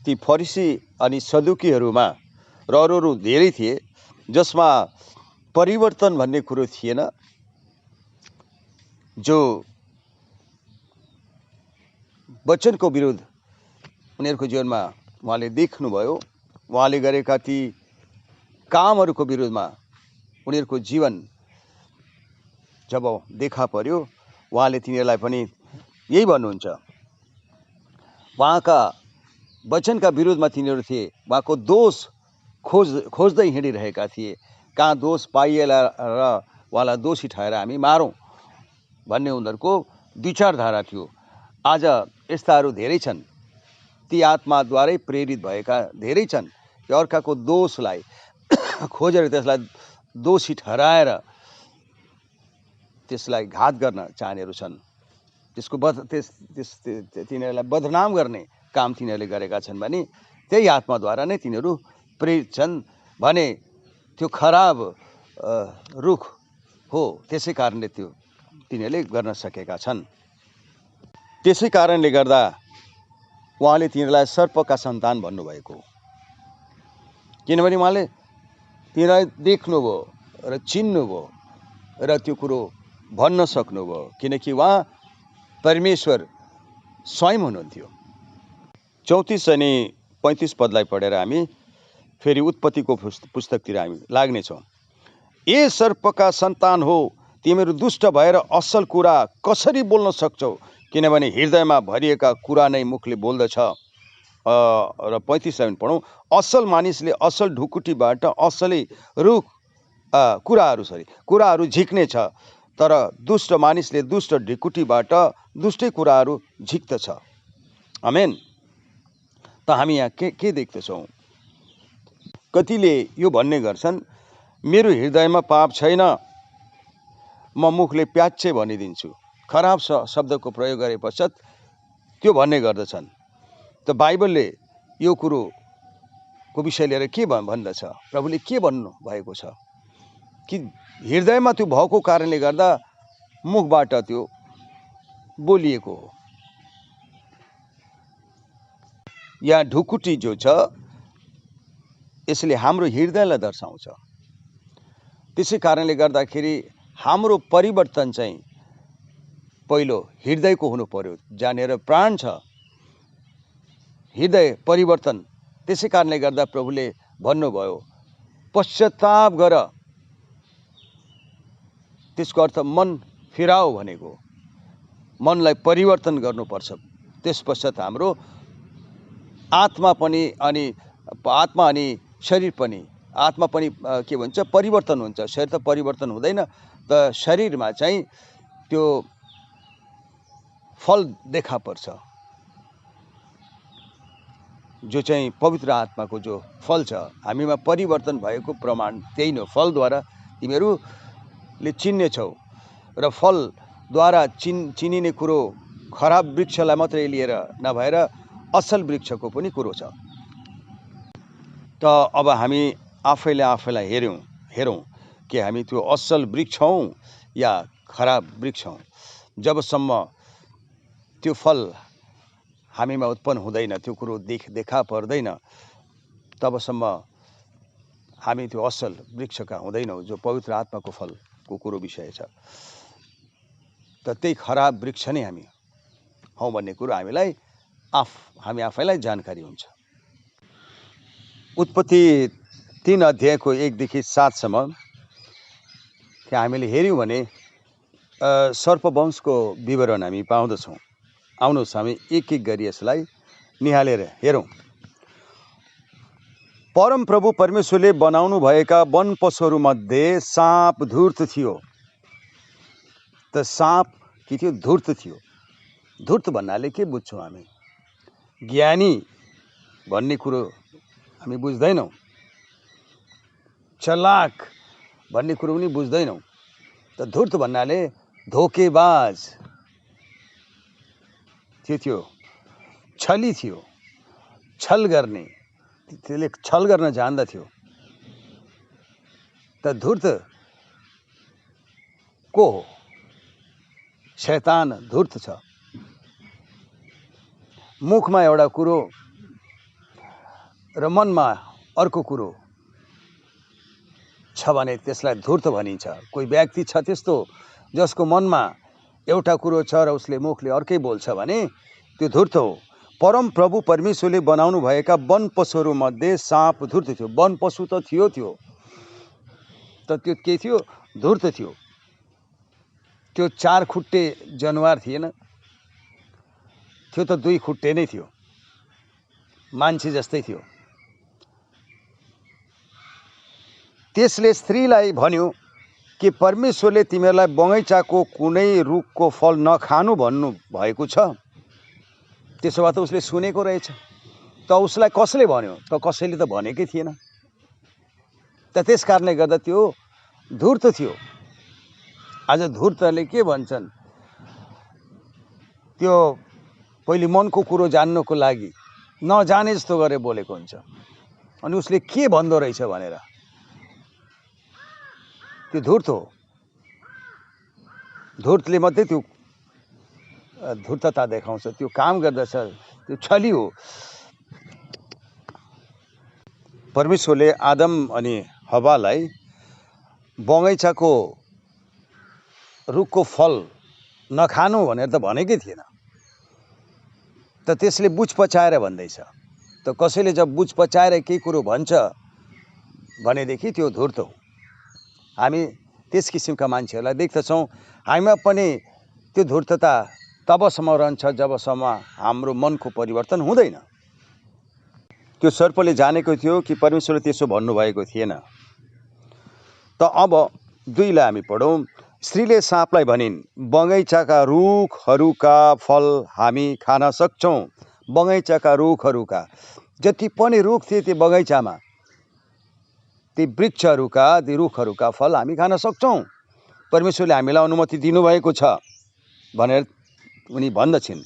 ती फरिसी अनि सदुकीहरूमा र अरूहरू धेरै थिए जसमा परिवर्तन भन्ने कुरो थिएन, जो वचनको विरुद्ध उनीहरूको जीवनमा उहाँले देख्नुभयो, उहाँले गरेका ती कामहरूको विरुद्धमा उनीहरूको जीवन जब देखा पर्यो, उहाँले तिनीहरूलाई पनि यही भन्नुहुन्छ। उहाँका वचनका विरुद्धमा तिनीहरू थिए, उहाँको दोष खोज्दै हिँडिरहेका थिए। कहाँ दोष पाइएला र उहाँलाई दोषी ठहर हामी मारौँ भन्ने उनीहरूको विचारधारा थियो। आज यस्ताहरू धेरै छन्, ती आत्माद्वारै प्रेरित भएका धेरै छन् कि अर्काको दोषलाई खोजेर त्यसलाई दोषी ठहराएर त्यसलाई घात गर्न चाहनेहरू छन्। तिनीहरूलाई बदनाम गर्ने काम तिनीहरूले गरेका छन् भने त्यही आत्माद्वारा नै तिनीहरू प्रेरित छन् भने त्यो खराब रुख हो। त्यसै कारणले तिनीहरूले गर्न सकेका छन्। त्यसै कारणले गर्दा उहाँले तिनीहरूलाई सर्पका सन्तान भन्नुभएको हो। किनभने उहाँले तिनीहरूलाई देख्नुभयो र चिन्नुभयो र त्यो कुरो भन्न सक्नुभयो, किनकि उहाँ परमेश्वर स्वयं हुनुहुन्थ्यो। 34 अनि 35 पदलाई पढेर हामी फेरि उत्पत्तिको पुस्तकतिर हामी लाग्नेछौँ। ए सर्पका सन्तान हो, तिमीहरू दुष्ट भएर असल कुरा कसरी बोल्न सक्छौ? किनभने हृदयमा भरिएका कुरा नै मुखले बोल्दछ। र 35 पढौँ। असल मानिसले असल ढुकुटीबाट असलै कुराहरू झिक्नेछ, तर दुष्ट मानिसले दुष्ट ढुकुटीबाट दुष्टै कुराहरू झिक्दछ। आमेन। त हामी यहाँ के देख्दछौँ? कतिले यो भन्ने गर्छन्, मेरो हृदयमा पाप छैन, म मुखले प्याच्चै भनिदिन्छु। खराब शब्दको प्रयोग गरे पश्चात त्यो भन्ने गर्दछन्। त बाइबलले यो कुरोको विषय लिएर के भन्दछ? प्रभुले के भन्नु भएको छ कि हृदयमा त्यो भएको कारणले गर्दा मुखबाट त्यो बोलिएको हो। यहाँ ढुकुटी जो छ यसले हाम्रो हृदयलाई दर्शाउँछ। त्यसै कारणले गर्दाखेरि हाम्रो परिवर्तन चाहिँ पहिलो हृदयको हुनु पर्यो। जहाँनिर प्राण छ हृदय परिवर्तन। त्यसै कारणले गर्दा प्रभुले भन्नुभयो पश्चाताप गर। त्यसको अर्थ मन फिराओ भनेको, मनलाई परिवर्तन गर्नुपर्छ। त्यस पश्चात हाम्रो आत्मा अनि शरीर पनि, आत्मा पनि के भन्छ परिवर्तन हुन्छ। शरीर त परिवर्तन हुँदैन। त शरीरमा चाहिँ त्यो फल देखा पर्छ, जो चाहिँ पवित्र आत्माको जो फल छ। हामीमा परिवर्तन भएको प्रमाण त्यही नै हो। फलद्वारा तिमीहरूले चिन्नेछौ र फलद्वारा चिनिने कुरो खराब वृक्षलाई मात्रै लिएर नभएर असल वृक्षको पनि कुरो छ। त अब हामी आफैलाई हेरौँ कि हामी त्यो असल वृक्ष हौँ या खराब वृक्ष हौँ। जबसम्म त्यो फल हामीमा उत्पन्न हुँदैन, त्यो कुरो देखा पर्दैन, तबसम्म हामी त्यो असल वृक्षका हुँदैनौँ, जो पवित्र आत्माको फलको कुरो विषय छ। त त्यही खराब वृक्ष नै हामी हौँ भन्ने कुरो हामी आफैलाई जानकारी हुन्छ। उत्पत्ति 3 अध्यायको 1 देखि 7सम्म त्यहाँ हामीले हेऱ्यौँ भने सर्पवंशको विवरण हामी पाउँदछौँ। आउनुहोस् हामी एक गरी यसलाई निहालेर हेरौँ। परमप्रभु परमेश्वरले बनाउनु भएका वन पशुहरू मध्ये साँप धूर्त थियो। त साँप के थियो? धूर्त थियो। धूर्त भन्नाले के बुझ्छौँ हामी? ज्ञानी भन्ने कुरो हामी बुझ्दैनौँ, चलाक भन्ने कुरो पनि बुझ्दैनौँ। त धूर्त भन्नाले धोकेबाज थियो, छली थियो, छल गर्ने, त्यसले छल गर्न जान्दथ्यो। त धूर्त को हो? शैतान धूर्त छ। मुखमा एउटा कुरो र मनमा अर्को कुरो छ भने त्यसलाई धूर्त भनिन्छ। कोही व्यक्ति छ त्यस्तो जसको मनमा एउटा कुरो छ र उसले मुखले अर्कै बोल्छ भने त्यो धूर्त हो। परम प्रभु परमेश्वरले बनाउनु भएका वन पशुहरू मध्ये साँप धूर्त थियो। वन पशु त थियो त त्यो के थियो? धूर्त थियो। त्यो 4 खुट्टे जनावर थिएन, त्यो त 2 खुट्टे नै थियो, मान्छे जस्तै थियो। त्यसले स्त्रीलाई भन्यो कि परमेश्वरले तिमीहरूलाई बगैँचाको कुनै रुखको फल नखानु भन्नु भएको छ। त्यसो भए त उसले सुनेको रहेछ। त उसलाई कसले भन्यो? त कसैले त भनेकै थिएन। त त्यस कारणले गर्दा त्यो धूर्त थियो। आज धूर्तले के भन्छन्? त्यो पहिले मनको कुरो जान्नको लागि नजाने जस्तो गरेर बोलेको हुन्छ। अनि उसले के भन्दो रहेछ भनेर त्यो धूर्त हो। धूर्तले मात्रै त्यो धूर्तता देखाउँछ, त्यो काम गर्दछ, त्यो छली हो। परमेश्वरले आदम अनि हव्वालाई बगैँचाको रुखको फल नखानु भनेर त भनेकै थिएन। त त्यसले बुझ पचाएर भन्दैछ। त कसैले जब बुझ पचाएर केही कुरो भन्छ भनेदेखि त्यो धूर्त हो। हामी त्यस किसिमका मान्छेहरूलाई देख्दछौँ। हामीमा पनि त्यो धूर्तता तबसम्म रहन्छ जबसम्म हाम्रो मनको परिवर्तन हुँदैन। त्यो सर्पले जानेको थियो कि परमेश्वरले त्यसो भन्नुभएको थिएन। त अब 2 लाई हामी पढौँ। स्त्रीले साँपलाई भनिन्, बगैँचाका रुखहरूका फल हामी खान सक्छौँ। बगैँचाका रुखहरूका जति पनि रुख थिए त्यो बगैँचामा, ती वृक्षहरूका, ती रुखहरूका फल हामी खान सक्छौँ। परमेश्वरले हामीलाई अनुमति दिनुभएको छ भनेर उनी भन्दछन्।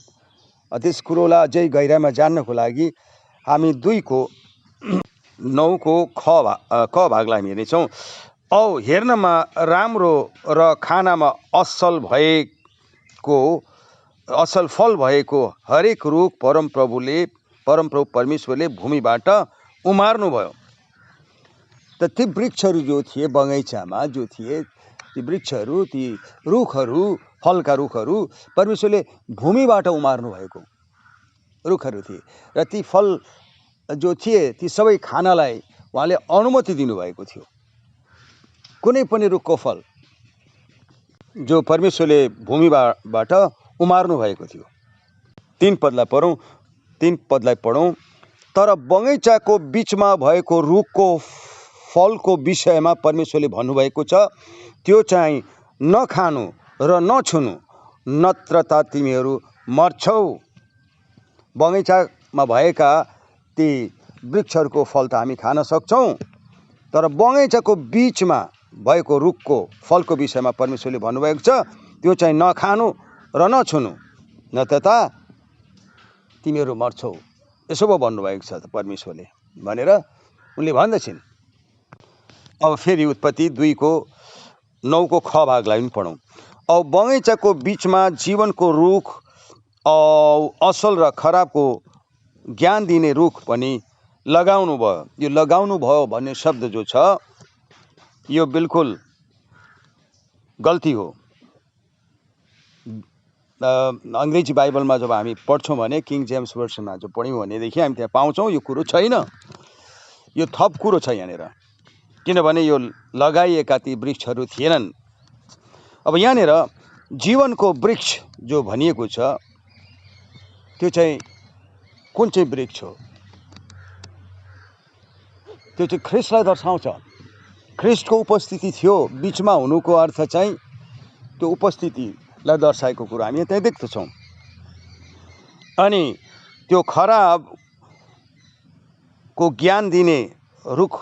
त्यस कुरोलाई अझै गहिराइमा जान्नको लागि हामी 2 को 9 को क भागलाई हामी हेर्नेछौँ। औ हेर्नमा राम्रो र खानामा असल फल भएको हरेक रुख परमप्रभु परमेश्वरले भूमिबाट उमार्नुभयो। त ती वृक्षहरू जो थिए बगैँचामा, जो थिए ती वृक्षहरू, ती रुखहरू, फलका रुखहरू परमेश्वरले भूमिबाट उमार्नु भएको रुखहरू थिए। र ती फल जो थिए ती सबै खानलाई उहाँले अनुमति दिनुभएको थियो। कुनै पनि रुखको फल जो परमेश्वरले भूमिबाट उमार्नु भएको थियो। 3 पदलाई पढौँ। तर बगैँचाको बिचमा भएको रुखको फलको विषयमा परमेश्वरले भन्नुभएको छ, त्यो चाहिँ नखानु र नछुनु, नत्र त तिमीहरू मर्छौ। बगैँचामा भएका ती वृक्षहरूको फल त हामी खान सक्छौँ, तर बगैँचाको बिचमा भएको रुखको फलको विषयमा परमेश्वरले भन्नुभएको छ, त्यो चाहिँ नखानु र नछुनु, नत्र त तिमीहरू मर्छौ। यसो पो भन्नुभएको छ परमेश्वरले भनेर उनले भन्दछन्। अब फेरि उत्पत्ति 2 को 9 को ख भागलाई पनि पढौँ। औ बगैँचाको बिचमा जीवनको रुख औ असल र खराबको ज्ञान दिने रुख पनि लगाउनु भयो। यो लगाउनु भयो भन्ने शब्द जो छ यो बिल्कुल गल्ती हो। अङ्ग्रेजी बाइबलमा जब हामी पढ्छौँ भने किङ जेम्स भर्सनमा जो पढ्यौँ भनेदेखि हामी त्यहाँ पाउँछौँ यो कुरो छैन, यो थप कुरो छ यहाँनिर। किनभने यो लगाइएका ती वृक्षहरू थिएनन्। अब यहाँनिर जीवनको वृक्ष जो भनिएको छ त्यो चाहिँ कुन चाहिँ वृक्ष हो? त्यो चाहिँ ख्रिस्टलाई दर्शाउँछ। ख्रिस्टको उपस्थिति थियो बिचमा हुनुको अर्थ चाहिँ त्यो उपस्थितिलाई दर्शाएको कुरो हामी त्यहाँ देख्दछौँ। अनि त्यो खराबको ज्ञान दिने रुख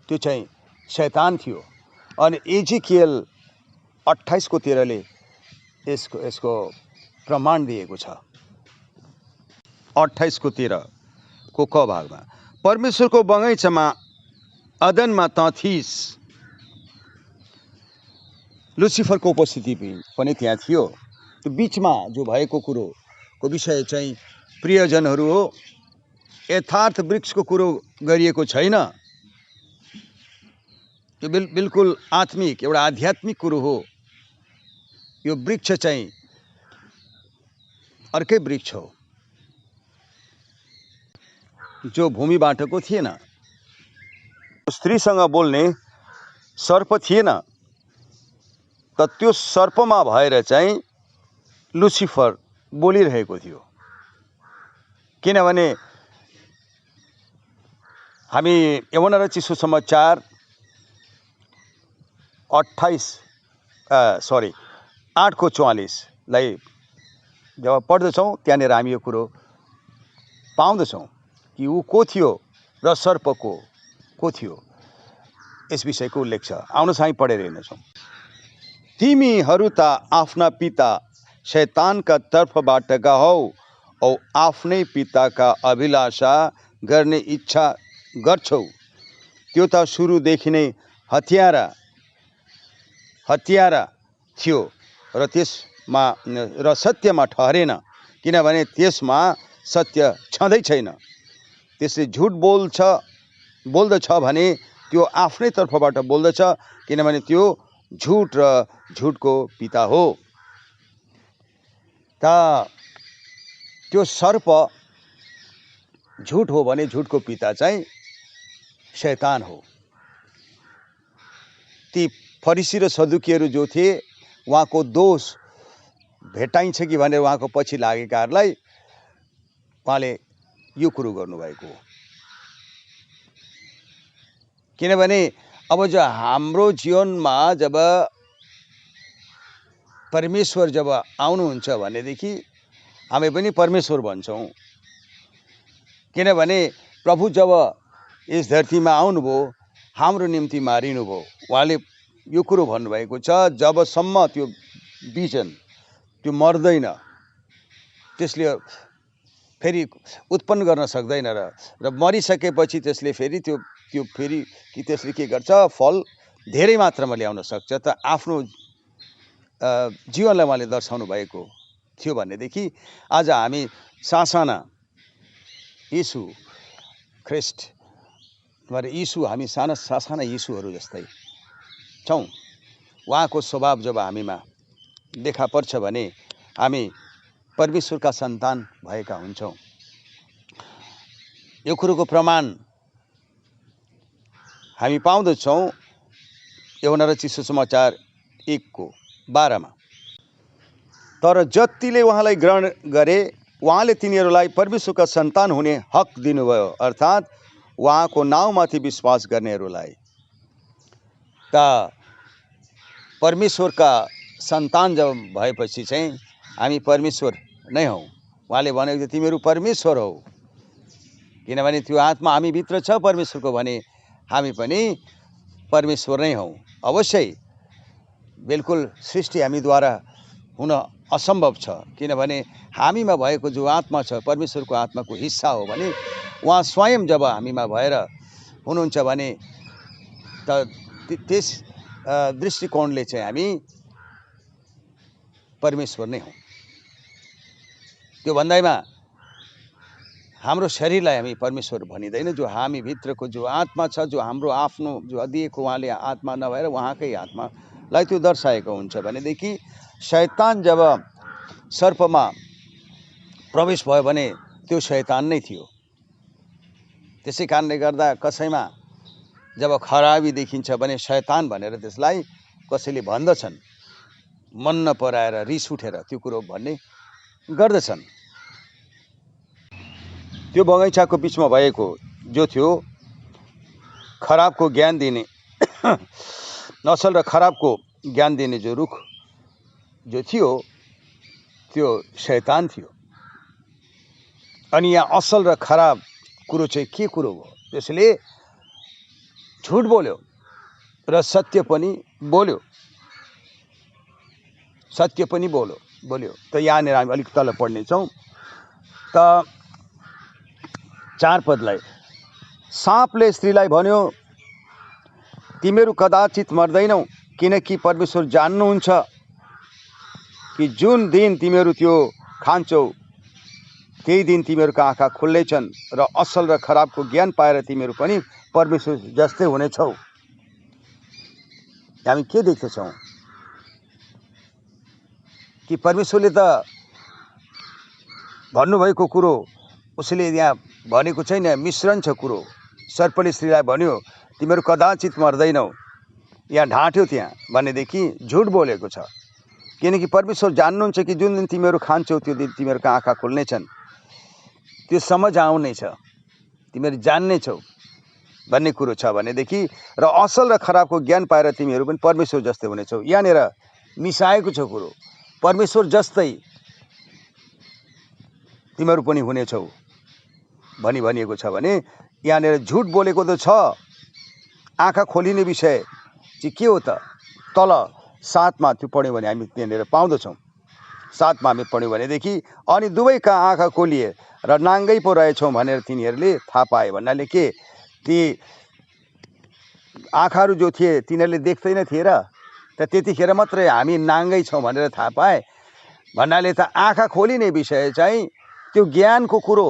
त्यो चाहिँ शैतान थियो। अनि एजिकियल 28 को 13ले यसको प्रमाण दिएको छ। 28 को 13 को क भागमा, परमेश्वरको बगैँचामा अदनमा त थिइस्। लुसिफरको उपस्थिति पनि त्यहाँ थियो। त्यो बिचमा जो भएको कुरोको विषय चाहिँ प्रियजनहरू हो, यथार्थ वृक्षको कुरो गरिएको छैन। यो बिल्कुल आत्मिक एउटा आध्यात्मिक कुरो हो। यो वृक्ष चाहिँ अर्कै वृक्ष हो जो भूमिबाटको थिएन। स्त्रीसँग बोल्ने सर्प थिएन, त त्यो सर्पमा भएर चाहिँ लुसिफर बोलिरहेको थियो। किनभने हामी यूहन्ना रचित सुसमाचार 8 को 44लाई जब पढ्दछौँ त्यहाँनिर हामी यो कुरो पाउँदछौँ कि ऊ को थियो र सर्प को थियो, यस विषयको उल्लेख छ। आउनुहोस् हामी पढेर हेर्नेछौँ। तिमीहरू त आफ्ना पिता शैतानका तर्फबाट हौ औ आफ्नै पिताका अभिलाषा गर्ने इच्छा गर्छौ। त्यो त सुरुदेखि नै हत्यारा थियो र सत्यमा ठहरेन, किनभने त्यसमा सत्य छँदै छैन। त्यसले झुट बोल्दछ भने त्यो आफ्नै तर्फबाट बोल्दछ, किनभने त्यो झुट र झुटको पिता हो। त त्यो सर्प झुट हो भने झुटको पिता चाहिँ शैतान हो। ती फरिसी र सदुकीहरू जो थिए, उहाँको दोष भेटाइन्छ कि भनेर उहाँको पछि लागेकाहरूलाई उहाँले यो कुरो गर्नुभएको हो। किनभने अब जो हाम्रो जीवनमा जब परमेश्वर जब आउनुहुन्छ भनेदेखि हामी पनि परमेश्वर भन्छौँ। किनभने प्रभु जब यस धरतीमा आउनुभयो, हाम्रो निम्ति मारिनुभयो। उहाँले यो कुरो भन्नुभएको छ, जबसम्म त्यो बिजन त्यो मर्दैन, त्यसले फेरि उत्पन्न गर्न सक्दैन र मरिसकेपछि त्यसले फेरि त्यो फेरि कि त्यसले के गर्छ, फल धेरै मात्रामा ल्याउन सक्छ। त आफ्नो जीवनलाई उहाँले दर्शाउनु भएको थियो भनेदेखि आज हामी सासाना यीशु ख्रिस्ट हामी सासाना यीशुहरू जस्तै छौँ। उहाँको स्वभाव जब हामीमा देखा पर्छ भने हामी परमेश्वरका सन्तान भएका हुन्छौँ। यो कुरोको प्रमाण हामी पाउँदछौँ यूहन्ना रचित सुसमाचार 1 को 12 मा। तर जतिले उहाँलाई ग्रहण गरे, उहाँले तिनीहरूलाई परमेश्वरका सन्तान हुने हक दिनुभयो, अर्थात् उहाँको नाउँमाथि विश्वास गर्नेहरूलाई। त परमेश्वरका सन्तान जब भएपछि चाहिँ हामी परमेश्वर नै हौ। उहाँले भनेको थियो, तिमीहरू परमेश्वर हौ, किनभने त्यो आत्मा हामी भित्र छ परमेश्वरको, भने हामी पनि परमेश्वर नै हौ। अवश्य बिल्कुल सृष्टि हामीद्वारा हुन असम्भव छ, किनभने हामीमा भएको जो आत्मा छ परमेश्वरको आत्माको हिस्सा हो भने उहाँ स्वयं जब हामीमा भएर हुनुहुन्छ भने त त्यस दृष्टिकोणले चाहिँ हामी परमेश्वर नै हौ। त्यो भन्दैमा हाम्रो शरीरलाई हामी परमेश्वर भनिँदैन। जो हामी भित्रको जो आत्मा छ, जो हाम्रो आफ्नो जो दिएको उहाँले आत्मा नभएर उहाँकै आत्मालाई त्यो दर्शाएको हुन्छ भनेदेखि शैतान जब सर्पमा प्रवेश भयो भने त्यो शैतान नै थियो। त्यसै कारणले गर्दा कसैमा जब खराबी देखिन्छ भने शैतान भनेर त्यसलाई कसैले भन्दछन्, मन नपराएर रिस उठेर त्यो कुरो भन्ने गर्दछन्। त्यो बगैँचाको बिचमा भएको जो थियो खराबको ज्ञान दिने असल र खराबको ज्ञान दिने जो रुख जो थियो त्यो शैतान थियो। अनि यहाँ असल र खराब कुरो चाहिँ के कुरो हो? त्यसले झुट बोल्यो र सत्य पनि बोल्यो। सत्य पनि बोल्यो। त यहाँनिर हामी अलिक तल पढ्नेछौँ। त 4 पदलाई, साँपले स्त्रीलाई भन्यो, तिमीहरू कदाचित मर्दैनौ, किनकि परमेश्वर जान्नुहुन्छ कि जुन दिन तिमीहरू त्यो खान्छौ त्यही दिन तिमीहरूका आँखा खुल्नेछन् र असल र खराबको ज्ञान पाएर तिमीहरू पनि परमेश्वर जस्तै हुनेछौ। हामी के देख्दछौँ कि परमेश्वरले त भन्नुभएको कुरो उसले यहाँ भनेको छैन, मिश्रण छ कुरो। सर्पले स्त्रीलाई भन्यो, तिमीहरू कदाचित मर्दैनौ, यहाँ ढाँट्यो त्यहाँ भनेदेखि झुट बोलेको छ। किनकि परमेश्वर जान्नुहुन्छ कि जुन दिन तिमीहरू खान्छौ त्यो दिन तिमीहरूका आँखा खुल्नेछन्, त्यो समझ आउनेछ, तिमीहरू जान्नेछौ भन्ने कुरो छ भनेदेखि, र असल र खराबको ज्ञान पाएर तिमीहरू पनि परमेश्वर जस्तै हुनेछौ। यहाँनिर मिसाएको छ कुरो, परमेश्वर जस्तै तिमीहरू पनि हुनेछौ भनिएको छ भने यहाँनिर झुट बोलेको त छ। आँखा खोलिने विषय चाहिँ के हो त? तल 7 मा त्यो पढ्यौँ भने हामी त्यहाँनिर पाउँदछौँ। 7 मा हामी पढ्यौँ भनेदेखि, अनि दुवैका आँखा खोलिए र नाङ्गै पो रहेछौँ भनेर तिनीहरूले थाहा पाए। भन्नाले के, ती आँखाहरू जो थिए तिनीहरूले देख्दैन थिए र, त त्यतिखेर मात्रै हामी नाङ्गै छौँ भनेर थाहा पाए। भन्नाले त आँखा खोलिने विषय चाहिँ त्यो ज्ञानको कुरो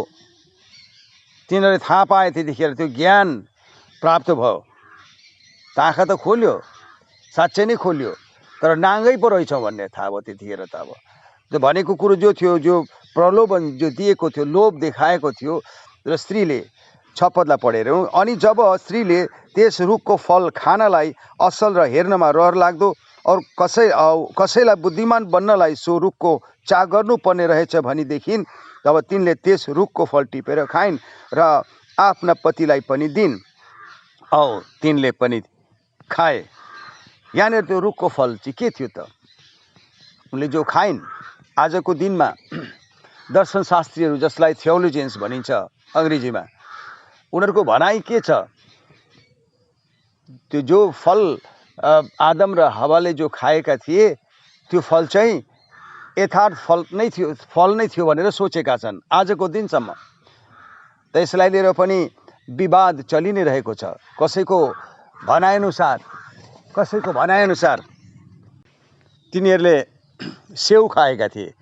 तिनीहरूले थाहा पाए, त्यतिखेर त्यो ज्ञान प्राप्त भयो। त आँखा त खोल्यो, साँच्चै नै खोल्यो, तर नाङ्गै पो रहेछौँ भन्ने थाहा भयो त्यतिखेर। त अब त्यो भनेको कुरो जो थियो, जो प्रलोभन जो दिएको थियो, लोभ देखाएको थियो र स्त्रीले, 6 पदलाई पढेर, अनि जब स्त्रीले त्यस रुखको फल खानलाई असल र हेर्नमा रहर लाग्दो और कसैलाई बुद्धिमान बन्नलाई सो रुखको चाह गर्नुपर्ने रहेछ भनिदेखिन्, तब तिनले त्यस रुखको फल टिपेर खाइन् र आफ्ना पतिलाई पनि दिइन् औ तिनले पनि खाए। यहाँनिर त्यो रुखको फल चाहिँ के थियो त? उनले जो खाइन्। आजको दिनमा दर्शनशास्त्रीहरू, जसलाई थियोलोजियन्स भनिन्छ अङ्ग्रेजीमा, उनीहरूको भनाइ के छ? त्यो जो फल आदम र हवाले जो खाएका थिए त्यो फल चाहिँ यथार्थ फल नै थियो भनेर सोचेका छन् आजको दिनसम्म। त यसलाई लिएर पनि विवाद चलि नै रहेको छ। कसैको भनाइअनुसार तिनीहरूले सेउ खाएका थिए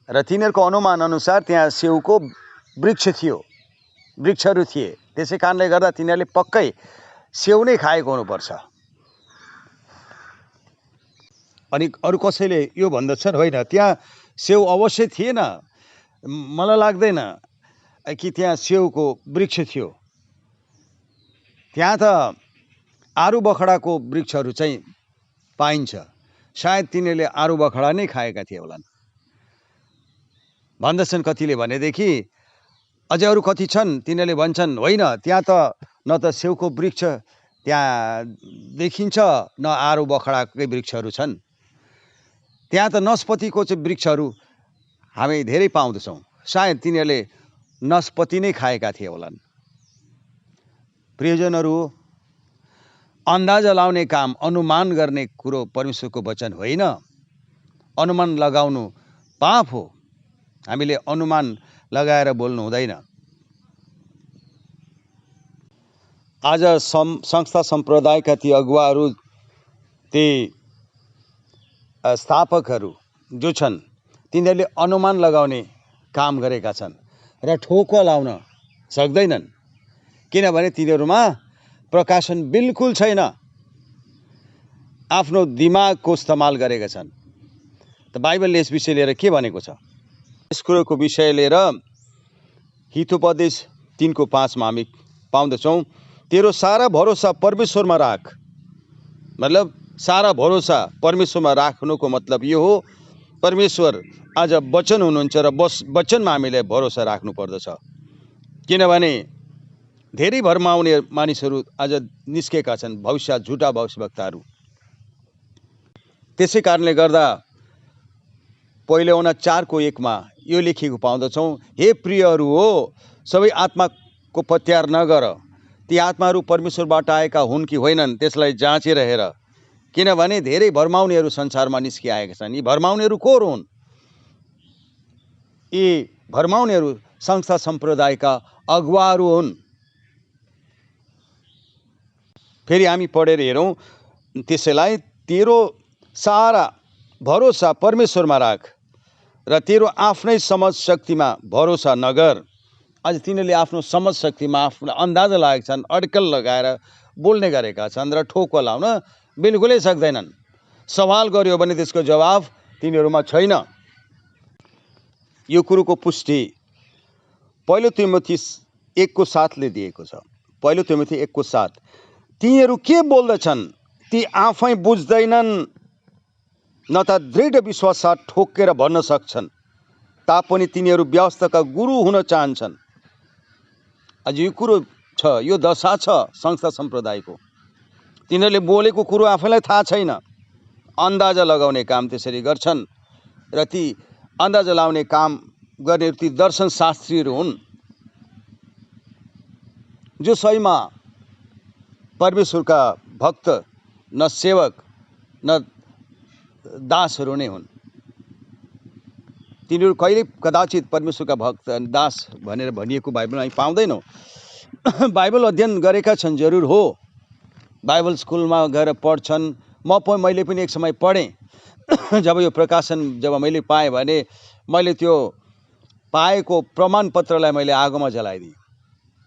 र तिनीहरूको अनुमान अनुसार त्यहाँ सेउको वृक्षहरू थिए। त्यसै कारणले गर्दा तिनीहरूले पक्कै सेउ नै खाएको हुनुपर्छ। अनि अरू कसैले यो भन्दछन्, होइन, त्यहाँ सेउ अवश्य थिएन, मलाई लाग्दैन कि त्यहाँ सेउको वृक्ष थियो। त्यहाँ त आरू बखडाको वृक्षहरू चाहिँ पाइन्छ। सायद तिनीहरूले आरू बखडा नै खाएका थिए होलान् भन्दछन् कतिले। भनेदेखि अझै अरू कति छन्, तिनीहरूले भन्छन्, होइन, त्यहाँ त न त सेउको वृक्ष त्यहाँ देखिन्छ, न आरू बखडाकै वृक्षहरू छन्। त्यहाँ त नस्पतिको चाहिँ वृक्षहरू हामी धेरै पाउँदछौँ। सायद तिनीहरूले नस्पति नै खाएका थिए होलान्। प्रियजनहरू, अन्दाजा लाउने काम, अनुमान गर्ने कुरो परमेश्वरको वचन होइन। अनुमान लगाउनु पाप हो। हामीले अनुमान लगाएर बोल्नु हुँदैन। आज संस्था सम्प्रदायका ती अगुवाहरू, ती स्थापकहरू जो छन्, तिनीहरूले अनुमान लगाउने काम गरेका छन् र ठोक्वा लाउन सक्दैनन्, किनभने तिनीहरूमा प्रकाशन बिल्कुल छैन। आफ्नो दिमागको इस्तेमाल गरेका छन्। त बाइबलले यस विषय लिएर के भनेको छ? यस कुरोको विषय लिएर हितोपदेश 3:5 मा हामी पाउँदछौँ, तेरो सारा भरोसा परमेश्वरमा राख। मतलब सारा भरोसा परमेश्वरमा राख्नुको मतलब यो हो, परमेश्वर आज वचन हुनुहुन्छ र वचनमा हामीले भरोसा राख्नु पर्दछ। किनभने धेरै भरमाउने मानिसहरू आज निस्केका छन्, झुटा भविष्यवक्ताहरू। त्यसै कारणले गर्दा पहिले 4:1 मा यो लेखिएको पाउँदछौँ, हे प्रियहरू हो, सबै आत्माको पत्यार नगर, ती आत्माहरू परमेश्वरबाट आएका हुन् कि होइनन् त्यसलाई जाँचेर हेर, किनभने धेरै भरमाउनेहरू संसारमा निस्किआएका छन्। यी भरमाउनेहरू को हुन्? यी भरमाउनेहरू संस्था सम्प्रदायका अगुवाहरू हुन्। फेरि हामी पढेर हेरौँ त्यसैलाई, तेरो सारा भरोसा परमेश्वरमा राख र तेरो आफ्नै समझ शक्तिमा भरोसा नगर। आज तिनीहरूले आफ्नो समझ शक्तिमा आफ्नो अन्दाजा लगाएका छन्, अड्कल लगाएर बोल्ने गरेका छन् र ठोक्वा लाउन बिल्कुलै सक्दैनन्। सवाल गर्यो भने त्यसको जवाब तिनीहरूमा छैन। यो कुरोको पुष्टि पहिलो तिमोथी 1:7 दिएको छ। पहिलो तिमोथी 1:7, तिनीहरू के बोल्दछन् ती आफै बुझ्दैनन्, न त दृढ विश्वास साथ ठोकेर भन्न सक्छन्, तापनि तिनीहरू व्यवस्थाका गुरु हुन चाहन्छन्। अझ यो कुरो छ, यो दशा छ संस्था सम्प्रदायको। तिनीहरूले बोलेको कुरो आफैलाई थाहा छैन, अन्दाजा लगाउने काम त्यसरी गर्छन् र ती अन्दाजा लगाउने काम गर्ने ती दर्शन शास्त्रीहरू हुन्, जो सहीमा परमेश्वरका भक्त न सेवक न दासहरू नै हुन्। तिनीहरू कहिले कदाचित परमेश्वरका भक्त दास भनेर भनिएको बाइबलमा हामी पाउँदैनौँ। बाइबल अध्ययन गरेका छन् जरुर हो, बाइबल स्कुलमा गएर पढ्छन्। मैले पनि एक समय पढेँ। जब यो प्रकाशन जब मैले पाएँ भने मैले त्यो पाएको प्रमाणपत्रलाई मैले आगोमा जलाइदिएँ।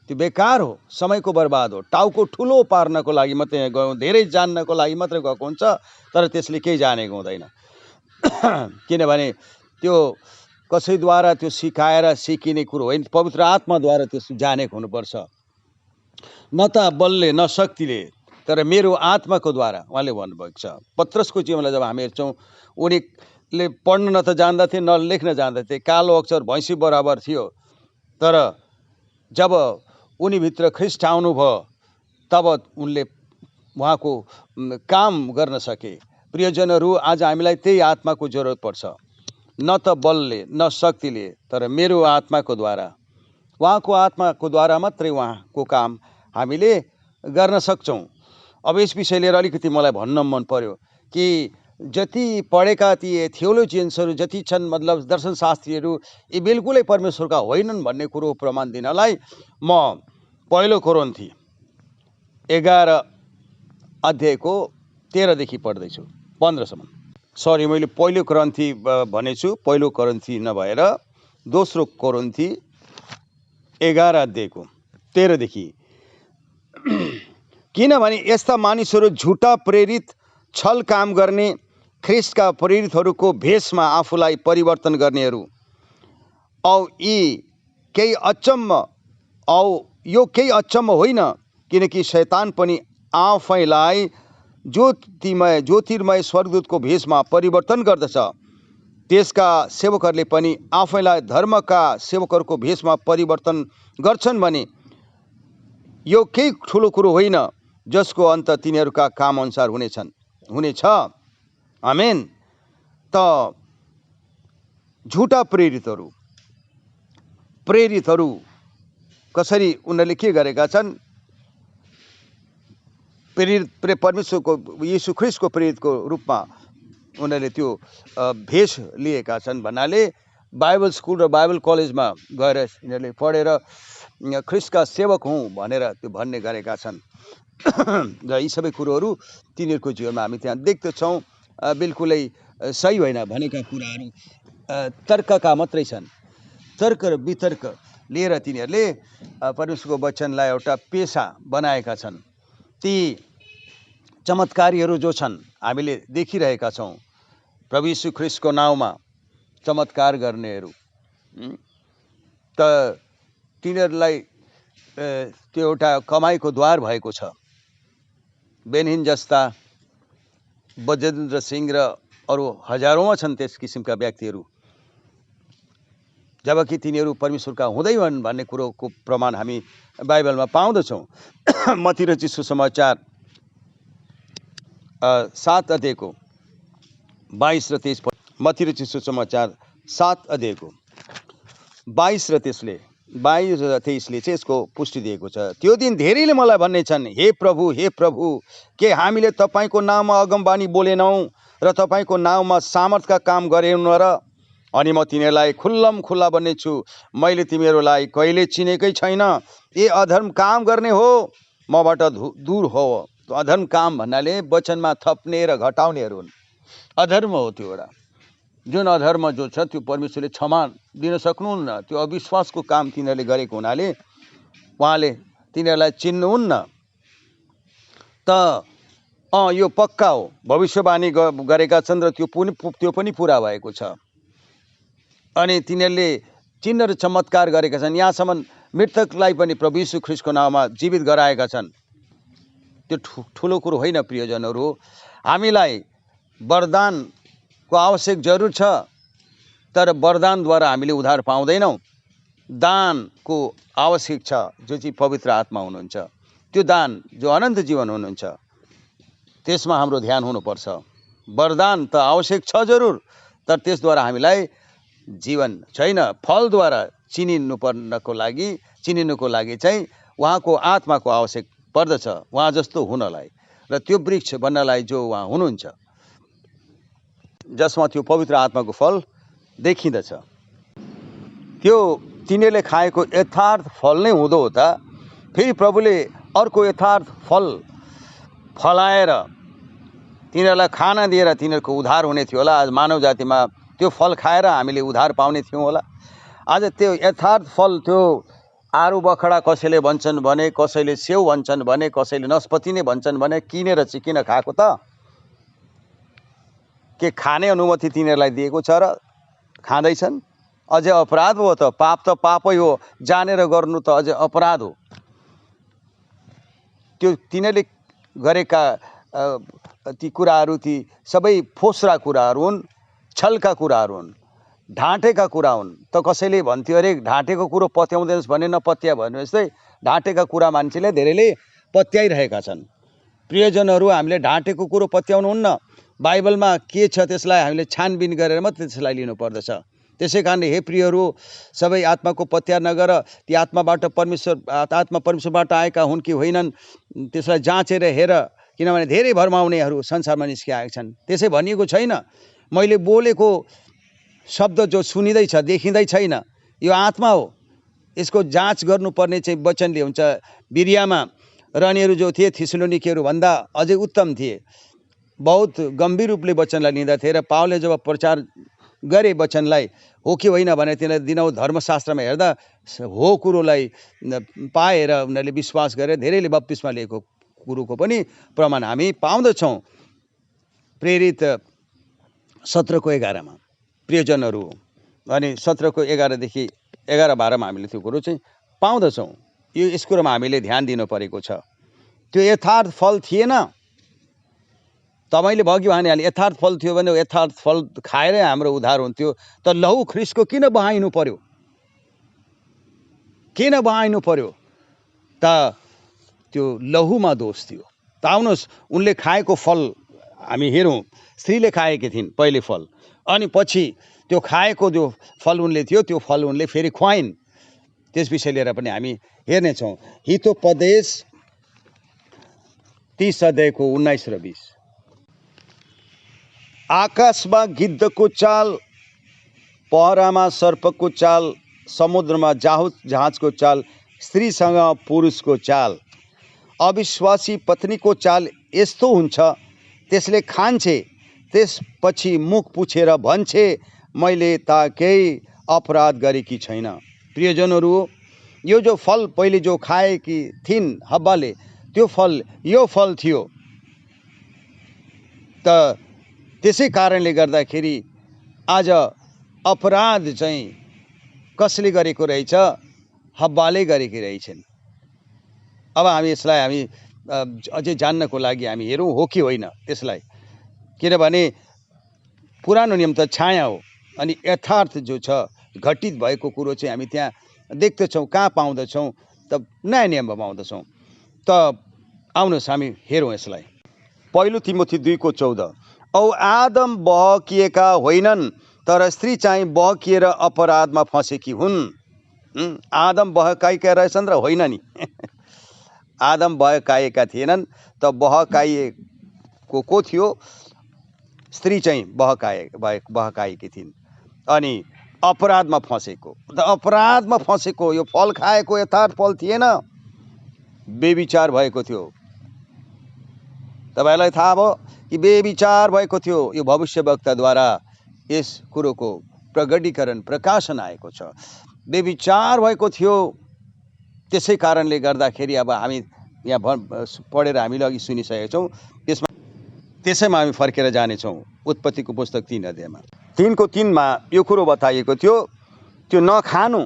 त्यो बेकार हो, समयको बर्बाद हो। टाउको ठुलो पार्नको लागि मात्रै गयो, धेरै जान्नको लागि मात्रै गएको हुन्छ, तर त्यसले केही जानेको हुँदैन। किनभने त्यो कसैद्वारा त्यो सिकाएर सिकिने कुरो होइन, पवित्र आत्माद्वारा त्यो जानेको हुनुपर्छ। न त बलले न शक्तिले, तर मेरो आत्माको द्वारा, उहाँले भन्नुभएको छ। पत्रसको जीवनलाई जब हामी हेर्छौँ, उनीले पढ्न न त जान्दथे न लेख्न जान्दथे, कालो अक्षर भैँसी बराबर थियो। तर जब उनीभित्र ख्रिस्ट आउनुभयो तब उनले उहाँको काम गर्न सके। प्रियजनहरू, आज हामीलाई त्यही आत्माको जरुरत पर्छ। न त बलले न शक्तिले, तर मेरो आत्माको द्वारा, उहाँको आत्माको द्वारा मात्रै उहाँको काम हामीले गर्न सक्छौँ। अब यस विषय लिएर अलिकति मलाई भन्न मन पर्यो कि जति पढेका ती थियोलोजियन्सहरू जति छन्, मतलब दर्शनशास्त्रीहरू, यी बिल्कुलै परमेश्वरका होइनन् भन्ने कुरो प्रमाण दिनलाई म पहिलो कोरिन्थी 11 अध्यायको 13 देखि पढ्दैछु 15 सम्म। सरी, मैले पहिलो कोरिन्थी भनेछु, पहिलो कोरिन्थी नभएर दोस्रो कोरिन्थी 11 अध्यायको 13 देखि। किनभने यस्ता मानिसहरू झुटा प्रेरित, छल काम गर्ने, ख्रिस्टका प्रेरितहरूको भेषमा आफूलाई परिवर्तन गर्नेहरू, यो केही अचम्म होइन, किनकि शैतान पनि आफैलाई ज्योतिर्मय स्वर्गदूतको भेषमा परिवर्तन गर्दछ। त्यसका सेवकहरूले पनि आफैलाई धर्मका सेवकहरूको भेषमा परिवर्तन गर्छन् भने यो केही ठुलो कुरो होइन, जसको अन्त तिनीहरूका काम अनुसार हुनेछ। आमेन। त झुटा प्रेरितहरू कसरी उनीहरूले के गरेका छन्? परमेश्वरको यीशु ख्रिस्टको प्रेरितको रूपमा उनीहरूले त्यो भेष लिएका छन् भन्नाले बाइबल स्कुल र बाइबल कलेजमा गएर यिनीहरूले पढेर ख्रिस्टका सेवक हुँ भनेर त्यो भन्ने गरेका छन्। र यी सबै कुरोहरू तिनीहरूको जीवनमा हामी त्यहाँ देख्दछौँ। बिल्कुलै सही होइन भनेका कुराहरू तर्कका मात्रै छन्। तर्क र वितर्क लिएर तिनीहरूले परमेश्वरको वचनलाई एउटा पेसा बनाएका छन्। ती चमत्कारीहरू जो छन्, हामीले देखिरहेका छौँ, प्रभु यीशु ख्रिस्टको नाउँमा चमत्कार गर्नेहरू, त तिनीहरूलाई त्यो एउटा कमाइको द्वार भएको छ। बेनहिन जस्ता, बजेन्द्र सिंह र अरू हजारौँमा छन् त्यस किसिमका व्यक्तिहरू, जबकि तिनीहरू परमेश्वरका हुँदैनन् भन्ने कुरोको प्रमाण हामी बाइबलमा पाउँदछौँ। मत्ती रचित सुसमाचार 7 अध्यायको 22 र 23। मत्ती रचित सुसमाचार 7 अध्यायको 22 र 23ले 22 र 23ले चाहिँ यसको पुष्टि दिएको छ। त्यो दिन धेरैले मलाई भन्नेछन्, हे प्रभु, के हामीले तपाईँको नाममा अगमबानी बोलेनौँ र तपाईँको नाममा सामर्थका काम गरेनौँ र? अनि म तिनीहरूलाई खुल्लम खुल्ला भन्नेछु, मैले तिमीहरूलाई कहिले चिनेकै छैन। ए अधर्म काम गर्ने हो, मबाट दूर हो। अधर्म काम भन्नाले वचनमा थप्ने र घटाउनेहरू हुन्। अधर्म हो त्यो एउटा। जुन अधर्म जो छ त्यो परमेश्वरले क्षमा दिन सक्नुहुन्न। त्यो अविश्वासको काम तिनीहरूले गरेको हुनाले उहाँले तिनीहरूलाई चिन्नुहुन्न। त यो पक्का हो, भविष्यवाणी गरेका छन् र त्यो पनि पुरा भएको छ। अनि तिनीहरूले चिन्ह र चमत्कार गरेका छन्। यहाँसम्म मृतकलाई पनि प्रभु यीशु ख्रीष्टको नाममा जीवित गराएका छन्। त्यो ठुलो कुरो होइन प्रियजनहरू। हामीलाई वरदानको आवश्यक जरुर छ, तर वरदानद्वारा हामीले उद्धार पाउँदैनौँ। दानको आवश्यक छ, जो चाहिँ पवित्र आत्मा हुनुहुन्छ। त्यो दान जो अनन्त जीवन हुनुहुन्छ, त्यसमा हाम्रो ध्यान हुनुपर्छ। वरदान त आवश्यक छ जरुर, तर त्यसद्वारा हामीलाई जीवन छैन। फलद्वारा चिनिनुको लागि चाहिँ उहाँको आत्माको आवश्यक पर्दछ, उहाँ जस्तो हुनलाई र त्यो वृक्ष बन्नलाई जो उहाँ हुनुहुन्छ, जसमा त्यो पवित्र आत्माको फल देखिँदछ। त्यो तिनीहरूले खाएको यथार्थ फल नै हुँदो हो त? फेरि प्रभुले अर्को यथार्थ फल फलाएर तिनीहरूलाई खाना दिएर तिनीहरूको उद्धार हुने थियो होला। आज मानव जातिमा त्यो फल खाएर हामीले उद्धार पाउने थियौँ होला। आज त्यो यथार्थ फल, त्यो आरु बखडा कसैले भन्छन् भने, कसैले सेउ भन्छन् भने, कसैले नस्पति नै भन्छन् भने, किनेर चाहिँ किन खाएको त? के खाने अनुमति तिनीहरूलाई दिएको छ र खाँदैछन्? अझै अपराध हो त। पाप त पापै हो, जानेर गर्नु त अझै अपराध हो। त्यो तिनीहरूले गरेका ती कुराहरू, ती सबै फोस्रा कुराहरू हुन्, छलका कुराहरू हुन्, ढाँटेका कुरा हुन्। त कसैले भन्थ्यो अरे ढाँटेको कुरो पत्याउँदैनस् भने नपत्या भन्नु जस्तै ढाँटेका कुरा मान्छेले धेरैले पत्याइरहेका छन्। प्रियजनहरू, हामीले ढाँटेको कुरो पत्याउनुहुन्न। बाइबलमा के छ त्यसलाई हामीले छानबिन गरेर मात्रै त्यसलाई लिनुपर्दछ। त्यसै कारणले हे प्रियहरू, सबै आत्माको पत्यार नगर। ती आत्मा परमेश्वरबाट आएका हुन् कि होइनन् त्यसलाई जाँचेर हेर, किनभने धेरै भरमाउनेहरू संसारमा निस्किआएका छन्। त्यसै भनिएको छैन मैले बोलेको शब्द जो सुनिँदैछ, देखिँदै छैन, यो आत्मा हो। यसको जाँच गर्नुपर्ने चाहिँ वचनले हुन्छ। बिरियामा रहनेहरू जो थिए थिस्सलुनीकेहरू भन्दा अझै उत्तम थिए, बहुत गम्भीर रूपले वचनलाई लिँदा थिए। र पावलले जब प्रचार गरे वचनलाई, हो कि होइन भने तिनीहरूले दिनहुँ धर्मशास्त्रमा हेर्दा हो कुरोलाई पाएर उनीहरूले विश्वास गरेर धेरैले बप्तिस्मा लिएको कुरोको पनि प्रमाण हामी पाउँदछौँ। प्रेरित 17:11 प्रियजनहरू, अनि 17:11देखि 11-12 हामीले त्यो कुरो चाहिँ पाउँदछौँ। यस कुरोमा हामीले ध्यान दिनु परेको छ। त्यो यथार्थ फल थिएन। तपाईँले भोग्यो भने यथार्थ फल थियो भने यथार्थ फल खाएरै हाम्रो उद्धार हुन्थ्यो। त लहु ख्रीष्टको किन बहाइनु पर्यो? किन बहाइनु पर्यो? त त्यो लहुमा दोष थियो। त आउनुहोस्, उनले खाएको फल हामी हेरौँ। स्त्रीले खाएकी थिइन् पहिले फल, अनि पछि त्यो खाएको जो फल उनले थियो, त्यो फल उनले फेरि खुवाइन्। त्यस विषय लिएर पनि हामी हेर्नेछौँ। हितोपदेश 30:19 र 20। आकाशमा गिद्धको चाल, पहरामा सर्पको चाल, समुद्रमा जहाजको चाल, स्त्रीसँग पुरुषको चाल, अविश्वासी पत्नीको चाल यस्तो हुन्छ, त्यसले खान्छे, त्यसपछि मुख पुछेर भन्छे, मैले त केही अपराध गरेकी छैन। प्रियजनहरू, यो जो फल पहिले जो खाएकी थिइन् हब्बाले, त्यो फल यो फल थियो। त त्यसै कारणले गर्दाखेरि आज अपराध चाहिँ कसले गरेको रहेछ? हब्बाले गरेकी रहेछन्। अब हामी यसलाई हामी अझै जान्नको लागि हामी हेरौँ हो कि होइन त्यसलाई। किनभने पुरानो नियम त छाया हो, अनि यथार्थ जो छ घटित भएको कुरो चाहिँ हामी त्यहाँ देख्दछौँ। कहाँ पाउँदछौँ? त नयाँ नियममा पाउँदछौँ। त आउनुहोस् हामी हेरौँ यसलाई। 1 तिमोथी 2:14। औ आदम बहकिएका होइनन्, तर स्त्री चाहिँ बहकिएर अपराधमा फँसेकी हुन्। आदम बहकाएका रहेछन् र होइन नि आदम बहकाएका थिएनन् त बहकाइएको को थियो स्त्री चाहिँ बहकाएकी थिइन् अनि अपराधमा फँसेको यो फल खाएको यथार्थ फल थिएन बेविचार भएको थियो तपाईलाई थाहा भयो कि बेविचार भएको थियो यो भविष्यवक्ताद्वारा यस कुरोको प्रकटीकरण प्रकाशन आएको छ बेविचार भएको थियो त्यसै कारणले गर्दाखेरि अब हामी यहाँ पढेर हामीले अघि सुनिसकेका छौँ त्यसैमा हामी फर्केर जानेछौँ उत्पत्तिको पुस्तक 3 अध्यायमा 3:3 मा यो कुरो बताइएको थियो त्यो नखानु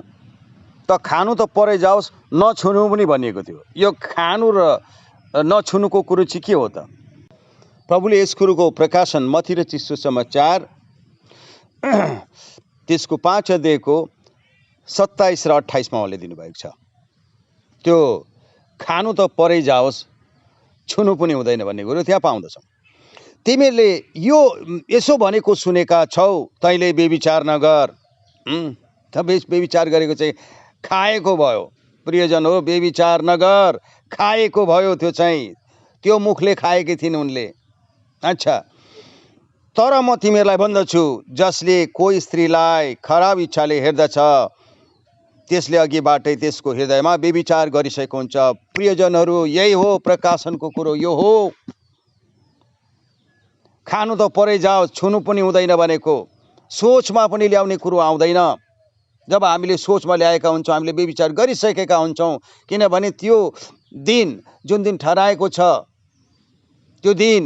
त परै जाओस् नछुनु पनि भनिएको थियो यो खानु र नछुनुको कुरो चाहिँ के हो त प्रभुले यस कुरोको प्रकाशन मत्ती र सुसमाचार त्यसको 5 अध्यायको 27 र 28 मा उहाँले दिनुभएको छ त्यो खानु त परै जाओस् छुनु पनि हुँदैन भन्ने कुरो त्यहाँ पाउँदछौँ तिमीहरूले यो यसो भनेको सुनेका छौ तैँले बेविचार नगर बेविचार गरेको चाहिँ खाएको भयो प्रियजन हो बेविचार नगर खाएको भयो त्यो मुखले खाएकी थिइन् उनले अच्छा तर म तिमीहरूलाई भन्दछु जसले कोही स्त्रीलाई खराब इच्छाले हेर्दछ त्यसले अघिबाटै त्यसको हृदयमा बेविचार गरिसकेको हुन्छ प्रियजनहरू यही हो प्रकाशनको कुरो यो हो खानु त परै जाओस् छुनु पनि हुँदैन भनेको सोचमा पनि ल्याउने कुरो आउँदैन जब हामीले सोचमा ल्याएका हुन्छौँ हामीले बेविचार गरिसकेका हुन्छौँ किनभने त्यो दिन जुन दिन ठहराएको छ त्यो दिन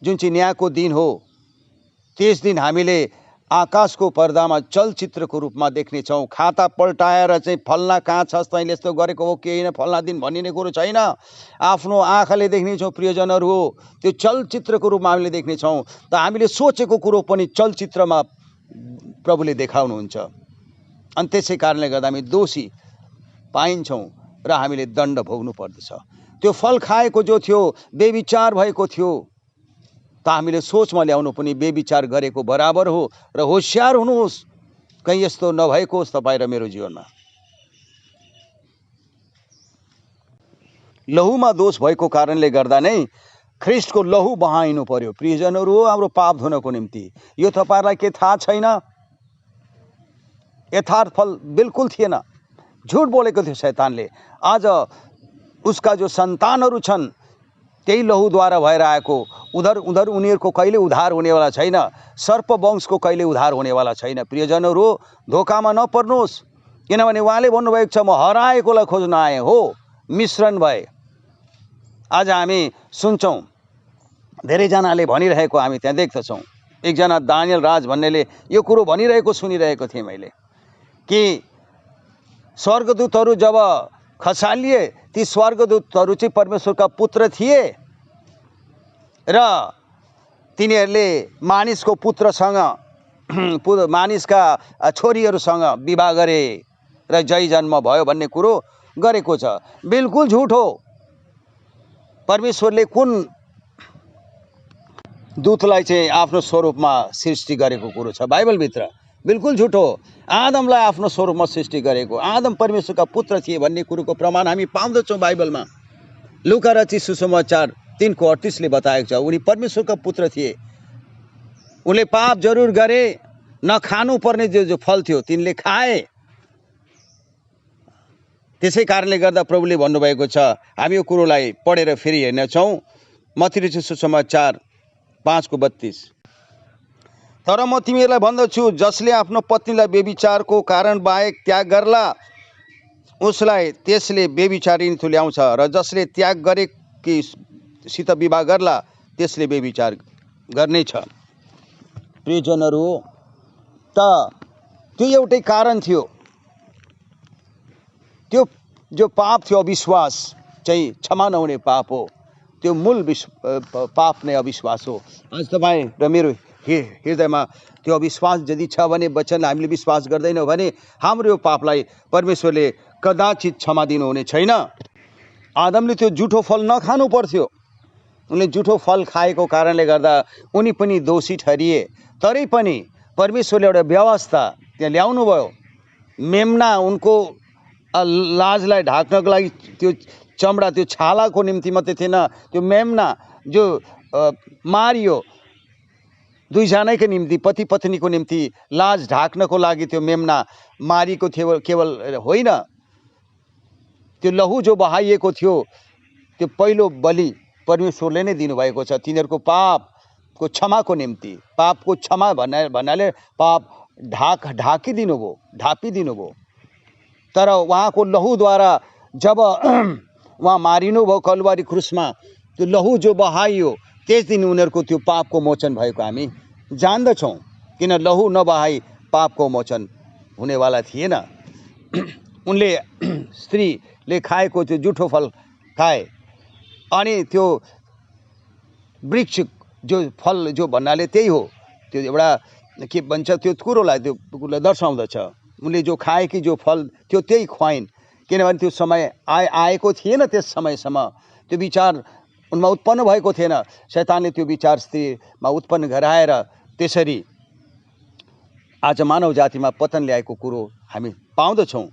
जुन चाहिँ न्यायको दिन हो त्यस दिन हामीले आकाशको पर्दामा चलचित्रको रूपमा देख्नेछौँ खाता पल्टाएर चाहिँ फल्ना कहाँ छस् तैँले यस्तो गरेको हो कि होइन फल्ना दिन भनिने कुरो छैन आफ्नो आँखाले देख्नेछौँ प्रियजनहरू हो त्यो चलचित्रको रूपमा हामीले देख्नेछौँ त हामीले सोचेको कुरो पनि चलचित्रमा प्रभुले देखाउनुहुन्छ अनि त्यसै कारणले गर्दा हामी दोषी पाइन्छौँ र हामीले दण्ड भोग्नु पर्दछ त्यो फल खाएको जो थियो बेविचार भएको थियो त हामीले सोचमा ल्याउनु पनि बेविचार गरेको बराबर हो र होशियार हुनुहोस् कहीँ यस्तो नभएको होस् तपाईँ र मेरो जीवनमा लहुमा दोष भएको कारणले गर्दा नै ख्रिस्टको लहु बहाइनु पर्यो प्रियजनहरू हो हाम्रो पाप धुनको निम्ति यो तपाईहरुलाई के थाहा छैन यथार्थ फल बिल्कुल थिएन झुट बोलेको थियो शैतानले आज उसका जो सन्तानहरू छन् त्यही लहुद्वारा भएर आएको उधर उनीहरूको कहिले उद्धार हुनेवाला छैन सर्प वंशको कहिले उद्धार हुनेवाला छैन प्रियजनहरू धोकामा नपर्नुहोस् किनभने उहाँले भन्नुभएको छ म हराएकोलाई खोज्न आए हो मिश्रण भए आज हामी सुन्छौँ धेरैजनाले भनिरहेको हामी त्यहाँ देख्दछौँ एकजना दानियल राज भन्नेले यो कुरो भनिरहेको सुनिरहेको थिएँ मैले कि स्वर्गदूतहरू जब खसालिए ती स्वर्गदूतहरू चाहिँ परमेश्वरका पुत्र थिए र तिनीहरूले मानिसको पुत्रसँग मानिसका छोरीहरूसँग विवाह गरे र जय जन्म भयो भन्ने कुरो गरेको छ बिल्कुल झुट हो परमेश्वरले कुन दूतलाई चाहिँ आफ्नो स्वरूपमा सृष्टि गरेको कुरो छ बाइबलभित्र बिल्कुल झुट हो आदमलाई आफ्नो स्वरूपमा सृष्टि गरेको आदम परमेश्वरका पुत्र थिए भन्ने कुरोको प्रमाण हामी पाउँदछौँ बाइबलमा लुका रचित सुसमाचार 3:38 ले बताएको छ उनी परमेश्वरका पुत्र थिए उनले पाप जरुर गरे नखानु पर्ने जो फल थियो तिनले खाए त्यसै कारणले गर्दा प्रभुले भन्नुभएको छ हामी यो कुरोलाई पढेर फेरि हेर्नेछौँ मत्ती रचित सुसमाचार 5:32 तर म तिमीहरूलाई भन्दछु जसले आफ्नो पत्नीलाई व्यभिचारको कारण बाहेक त्याग गर्ला उसलाई त्यसले व्यभिचारिणी तुल्याउँछ र जसले त्याग गरेकी सित विवाह गर्ला त्यसले व्यभिचार गर्नेछ प्रियजनहरू त त्यो एउटै कारण थियो त्यो जो पाप थियो अविश्वास चाहिँ क्षमा नहुने पाप हो त्यो मूल पाप नै अविश्वास हो आज तपाईँ र मेरो हृदयमा त्यो अविश्वास यदि छ भने वचन हामीले विश्वास गर्दैनौँ भने हाम्रो यो पापलाई परमेश्वरले कदाचित क्षमा दिनुहुने छैन आदमले त्यो जुठो फल नखानु पर्थ्यो उनले जुठो फल खाएको कारणले गर्दा उनी पनि दोषी ठहरिए तरै पनि परमेश्वरले एउटा व्यवस्था त्यहाँ ल्याउनु भयो मेमना उनको लाजलाई ढाक्नको लागि त्यो चमडा त्यो छालाको निम्ति मात्रै थिएन, त्यो मेमना जो मारियो दुईजनाकै निम्ति, पति पत्नीको निम्ति लाज ढाक्नको लागि त्यो मेमना मारिएको थियो। केवल होइन, त्यो लहु जो बहाइएको थियो त्यो पहिलो बलि परमेश्वरले नै दिनुभएको छ तिनीहरूको पापको क्षमाको निम्ति। पापको क्षमा भन्नाले पाप ढाकिदिनु भयो, ढापिदिनु भयो। तर उहाँको लहुद्वारा जब उहाँ मारिनुभयो कलवारी क्रुसमा, त्यो लहु जो बहाइयो त्यस दिन उनीहरूको त्यो पापको मोचन भएको हामी जान्दछौँ। किन लहु नबहाई पापको मोचन हुनेवाला थिएन। उनले स्त्रीले खाएको त्यो जुठो फल खाए अनि त्यो वृक्ष जो फल जो भन्नाले त्यही हो, त्यो एउटा के भन्छ त्यो कुरोलाई त्यो कुरोलाई दर्शाउँदछ। उनले जो खाएकी जो फल त्यो त्यही खुवाइन्, किनभने त्यो समय आएको थिएन। त्यस समयसम्म त्यो विचार उनमा उत्पन्न भएको थिएन। शैतानले त्यो विचार स्त्रीमा उत्पन्न गराएर त्यसरी आज मानव जातिमा पतन ल्याएको कुरो हामी पाउँदछौँ।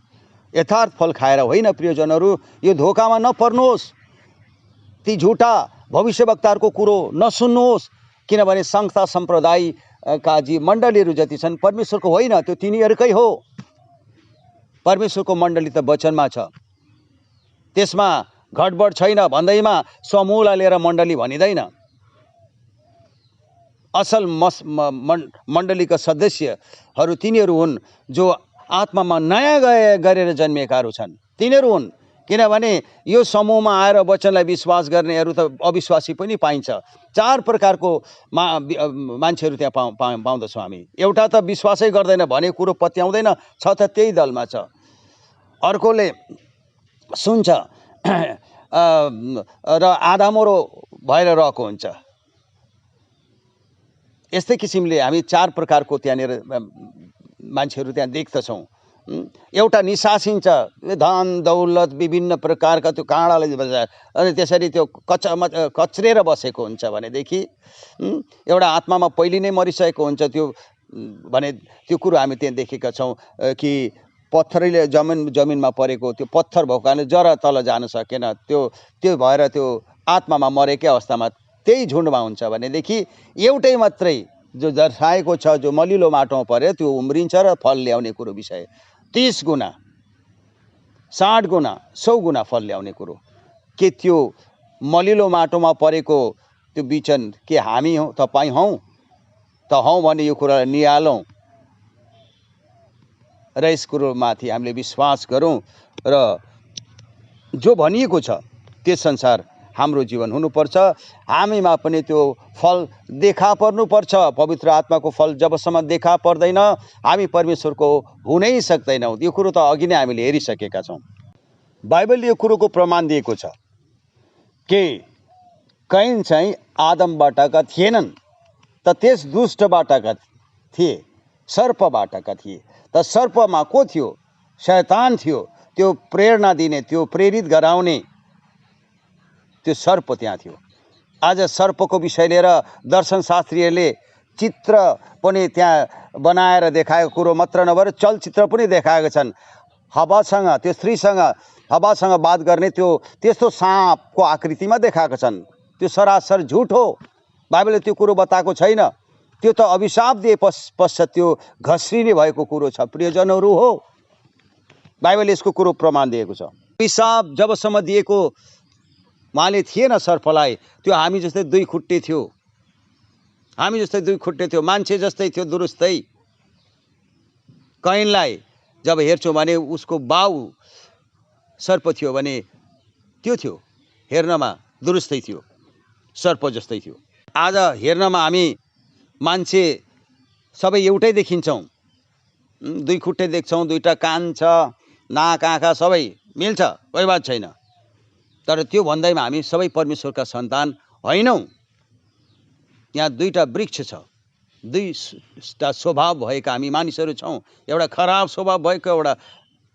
यथार्थ फल खाएर होइन प्रियजनहरू, यो धोकामा नपर्नुहोस्, ती झुटा भविष्यवक्ताहरूको कुरो नसुन्नुहोस्। किनभने संस्था सम्प्रदायका जी मण्डलीहरू जति छन् परमेश्वरको होइन, त्यो तिनीहरूकै हो। परमेश्वरको मण्डली त वचनमा छ, त्यसमा घटबड छैन भन्दैमा समूहलाई लिएर मण्डली भनिँदैन। असल मण्डलीका सदस्यहरू तिनीहरू हुन् जो आत्मामा नयाँ गरेर जन्मिएकाहरू छन्, तिनीहरू हुन्। किनभने यो समूहमा आएर वचनलाई विश्वास गर्नेहरू त अविश्वासी पनि पाइन्छ। चार प्रकारको मान्छेहरू त्यहाँ पाउँदछौँ हामी। एउटा त विश्वासै गर्दैन भने कुरो पत्याउँदैन, छ त त्यही दलमा छ। अर्कोले सुन्छ र आधामोरो भएर रहेको हुन्छ। यस्तै किसिमले हामी चार प्रकारको त्यहाँनिर मान्छेहरू त्यहाँ देख्दछौँ। एउटा निसासिन्छ, धन दौलत विभिन्न प्रकारका त्यो काँडाले अनि त्यसरी त्यो कचरेर बसेको हुन्छ भनेदेखि एउटा आत्मामा पहिले नै मरिसकेको हुन्छ त्यो भने त्यो कुरो हामी त्यहाँ देखेका छौँ कि पत्थरले जमिनमा परेको त्यो पत्थर भएको कारणले जरा तल जान सकेन, त्यो भएर त्यो आत्मामा मरेकै अवस्थामा त्यही झुन्डमा हुन्छ भनेदेखि एउटै मात्रै जो दर्शाएको छ जो मलिलो माटोमा परेर त्यो उम्रिन्छ र फल ल्याउने कुरो विषय 30 गुणा 60 गुणा 100 गुणा फल ल्याउने कुरो। के त्यो मलिलो माटोमा परेको त्यो बिचन के हामी हौँ, तपाईँ हौँ त हौँ भने यो कुरालाई निहालौँ र यस कुरोमाथि हामीले विश्वास गरौँ र जो भनिएको छ त्यस संसार हाम्रो जीवन हुनुपर्छ। हामीमा पनि त्यो फल देखा पर्नुपर्छ। पवित्र आत्माको फल जबसम्म देखा पर्दैन हामी परमेश्वरको हुनै सक्दैनौँ। यो कुरो त अघि नै हामीले हेरिसकेका छौँ। बाइबलले यो कुरोको प्रमाण दिएको छ कि कैन चाहिँ आदमबाटका थिएनन्, त त्यस दुष्टबाटका थिए, सर्पबाटका थिए। त सर्पमा को थियो? शैतान थियो। त्यो प्रेरणा दिने, त्यो प्रेरित गराउने त्यो सर्प त्यहाँ थियो। आज सर्पको विषय लिएर दर्शनशास्त्रीहरूले चित्र पनि त्यहाँ बनाएर देखाएको कुरो मात्र नभएर चलचित्र पनि देखाएका छन्। हवासँग त्यो स्त्रीसँग हवासँग बात गर्ने त्यो त्यस्तो साँपको आकृतिमा देखाएका छन्। त्यो सरासर झुट हो। बाइबलले त्यो कुरो बताएको छैन। त्यो त अभिशाप दिए पश्चात त्यो घस्रिने भएको कुरो छ। प्रियजनहरू हो, बाइबलले यसको कुरो प्रमाण दिएको छ। अभिशाप जबसम्म दिएको उहाँले थिएन सर्पलाई, त्यो हामी जस्तै दुई खुट्टे थियो, हामी जस्तै दुई खुट्टे थियो, मान्छे जस्तै थियो, दुरुस्तै। कैनलाई जब हेर्छौँ भने उसको बाउ सर्प थियो भने त्यो थियो, हेर्नमा दुरुस्तै थियो, सर्प जस्तै थियो। आज हेर्नमा हामी मान्छे सबै एउटै देखिन्छौँ। दुई खुट्टे देख्छौँ, दुईटा कान छ, नाक आँखा सबै मिल्छ, कोही बात छैन। तर त्यो भन्दैमा हामी सबै परमेश्वरका सन्तान होइनौँ। यहाँ दुईटा वृक्ष छ, दुईटा स्वभाव भएका हामी मानिसहरू छौँ। एउटा खराब स्वभाव भएको, एउटा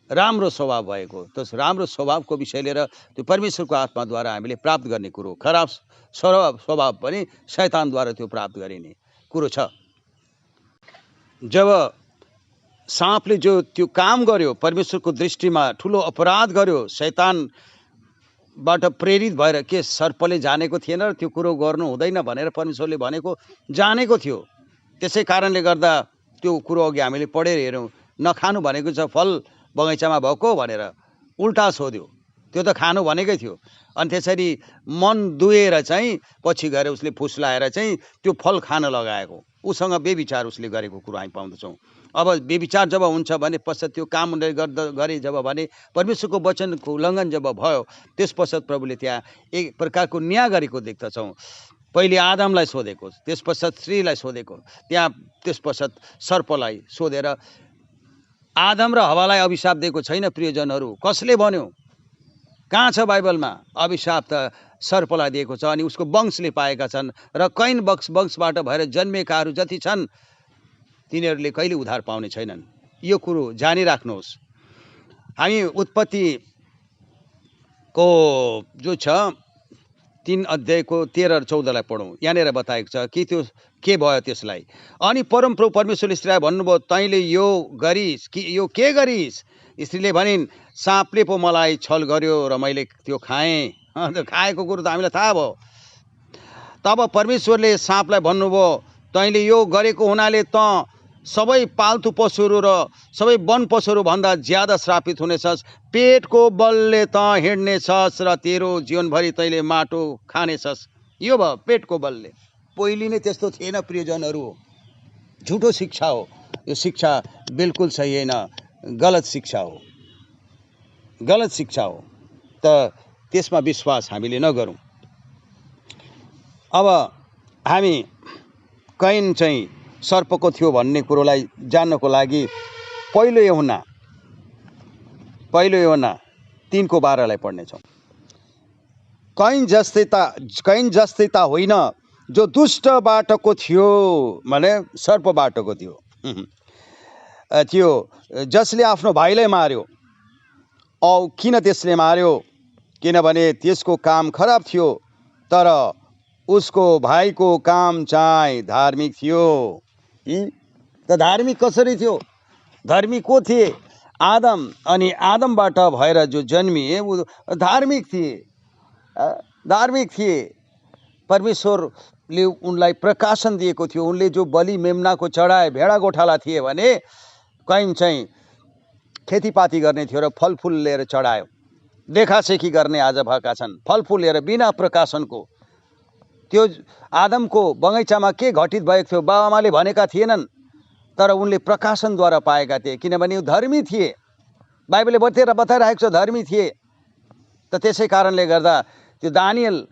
राम्रो स्वभाव भएको। त्यस राम्रो स्वभावको विषय लिएर त्यो परमेश्वरको आत्माद्वारा हामीले प्राप्त गर्ने कुरो। खराब स्वभाव पनि शैतानद्वारा त्यो प्राप्त गरिने कुरो छ। जब साँपले जो त्यो काम गर्यो, परमेश्वरको दृष्टिमा ठुलो अपराध गर्यो, शैतानबाट प्रेरित भएर के सर्पले जानेको थिएन र त्यो कुरो गर्नु हुँदैन भनेर परमेश्वरले भनेको जानेको थियो। त्यसै कारणले गर्दा त्यो कुरो अघि हामीले पढेर हेरौँ, नखानु भनेको छ फल बगैँचामा भएको भनेर उल्टा सोध्यो, त्यो त खानु भनेकै थियो। अनि त्यसरी मन दुएर चाहिँ पछि गएर उसले फुस्लाएर चाहिँ त्यो फल खान लगाएको, उसँग बेविचार उसले गरेको कुरो हामी पाउँदछौँ। अब बेविचार जब हुन्छ भने पश्चात त्यो काम गरे जब भने परमेश्वरको वचनको उल्लङ्घन जब भयो, त्यस पश्चात प्रभुले त्यहाँ एक प्रकारको न्याय गरेको देख्दछौँ। पहिले आदमलाई सोधेको, त्यस पश्चात स्त्रीलाई सोधेको, त्यहाँ त्यस पश्चात सर्पलाई सोधेर आदम र हवालाई अभिशाप दिएको छैन। प्रियजनहरू, कसले भन्यो? कहाँ छ बाइबलमा? अभिशाप त सर्पलाई दिएको छ अनि उसको वंशले पाएका छन् र कैन वंशबाट भएर जन्मेकाहरू जति छन् तिनीहरूले कहिले उद्धार पाउने छैनन्। यो कुरो जानिराख्नुहोस्। हामी उत्पत्तिको जो छ 3 अध्यायको 13 र 14 लाई पढौँ। यहाँनिर बताएको छ कि त्यो के भयो त्यसलाई। अनि परमप्रभु परमेश्वरले स्त्रीलाई भन्नुभयो, तैँले यो गरिस् कि यो के गरिस्? स्त्रीले भनिन्, साँपले पो मलाई छल गर्यो र मैले त्यो खाएँ। त्यो खाएको कुरो त हामीलाई थाहा भयो। तब परमेश्वरले साँपलाई भन्नुभयो, तैँले यो गरेको हुनाले त सबै पाल्तु पशुहरू र सबै वन पशुहरू भन्दा ज्यादा श्रापित हुनेछस्। पेटको बलले त हिँड्नेछस् र तेरो जीवनभरि तैँले माटो खानेछस्। यो भयो पेटको बलले। पहिले नै त्यस्तो थिएन प्रियजनहरू, झुटो शिक्षा हो यो। शिक्षा बिल्कुल सही होइन, गलत शिक्षा हो, गलत शिक्षा हो। त त्यसमा विश्वास हामीले नगरौँ। अब हामी कैन चाहिँ सर्पको थियो भन्ने कुरोलाई जान्नको लागि पहिलो यूहन्ना 3:12 लाई पढ्नेछौँ। कैन जस्तै त होइन, जो दुष्ट बाटोको थियो, भने सर्प बाटोको थियो, जसले आफ्नो भाइलाई मार्यो। औ किन त्यसले मार्यो? किनभने त्यसको काम खराब थियो, तर उसको भाइको काम चाहिँ धार्मिक थियो। त धार्मिक कसरी थियो? धार्मिक को थिए? आदम। अनि आदमबाट भएर जो जन्मिए वो धार्मिक थिए। परमेश्वरले उनलाई प्रकाशन दिएको थियो। उनले जो बलि मेमनाको चढाए, भेडा गोठाला थिए भने कैन चाहिँ खेतीपाती गर्ने थियो र फलफुल लिएर चढायो। देखासेखी गर्ने आज भएका छन्, फलफुल लिएर बिना प्रकाशनको। त्यो आदमको बगैँचामा के घटित भएको थियो? बाबाआमाले भनेका थिएनन्, तर उनले प्रकाशनद्वारा पाएका थिए, किनभने धर्मी थिए। बाइबलले बताइरहेको छ धर्मी थिए। त त्यसै कारणले गर्दा त्यो दानियल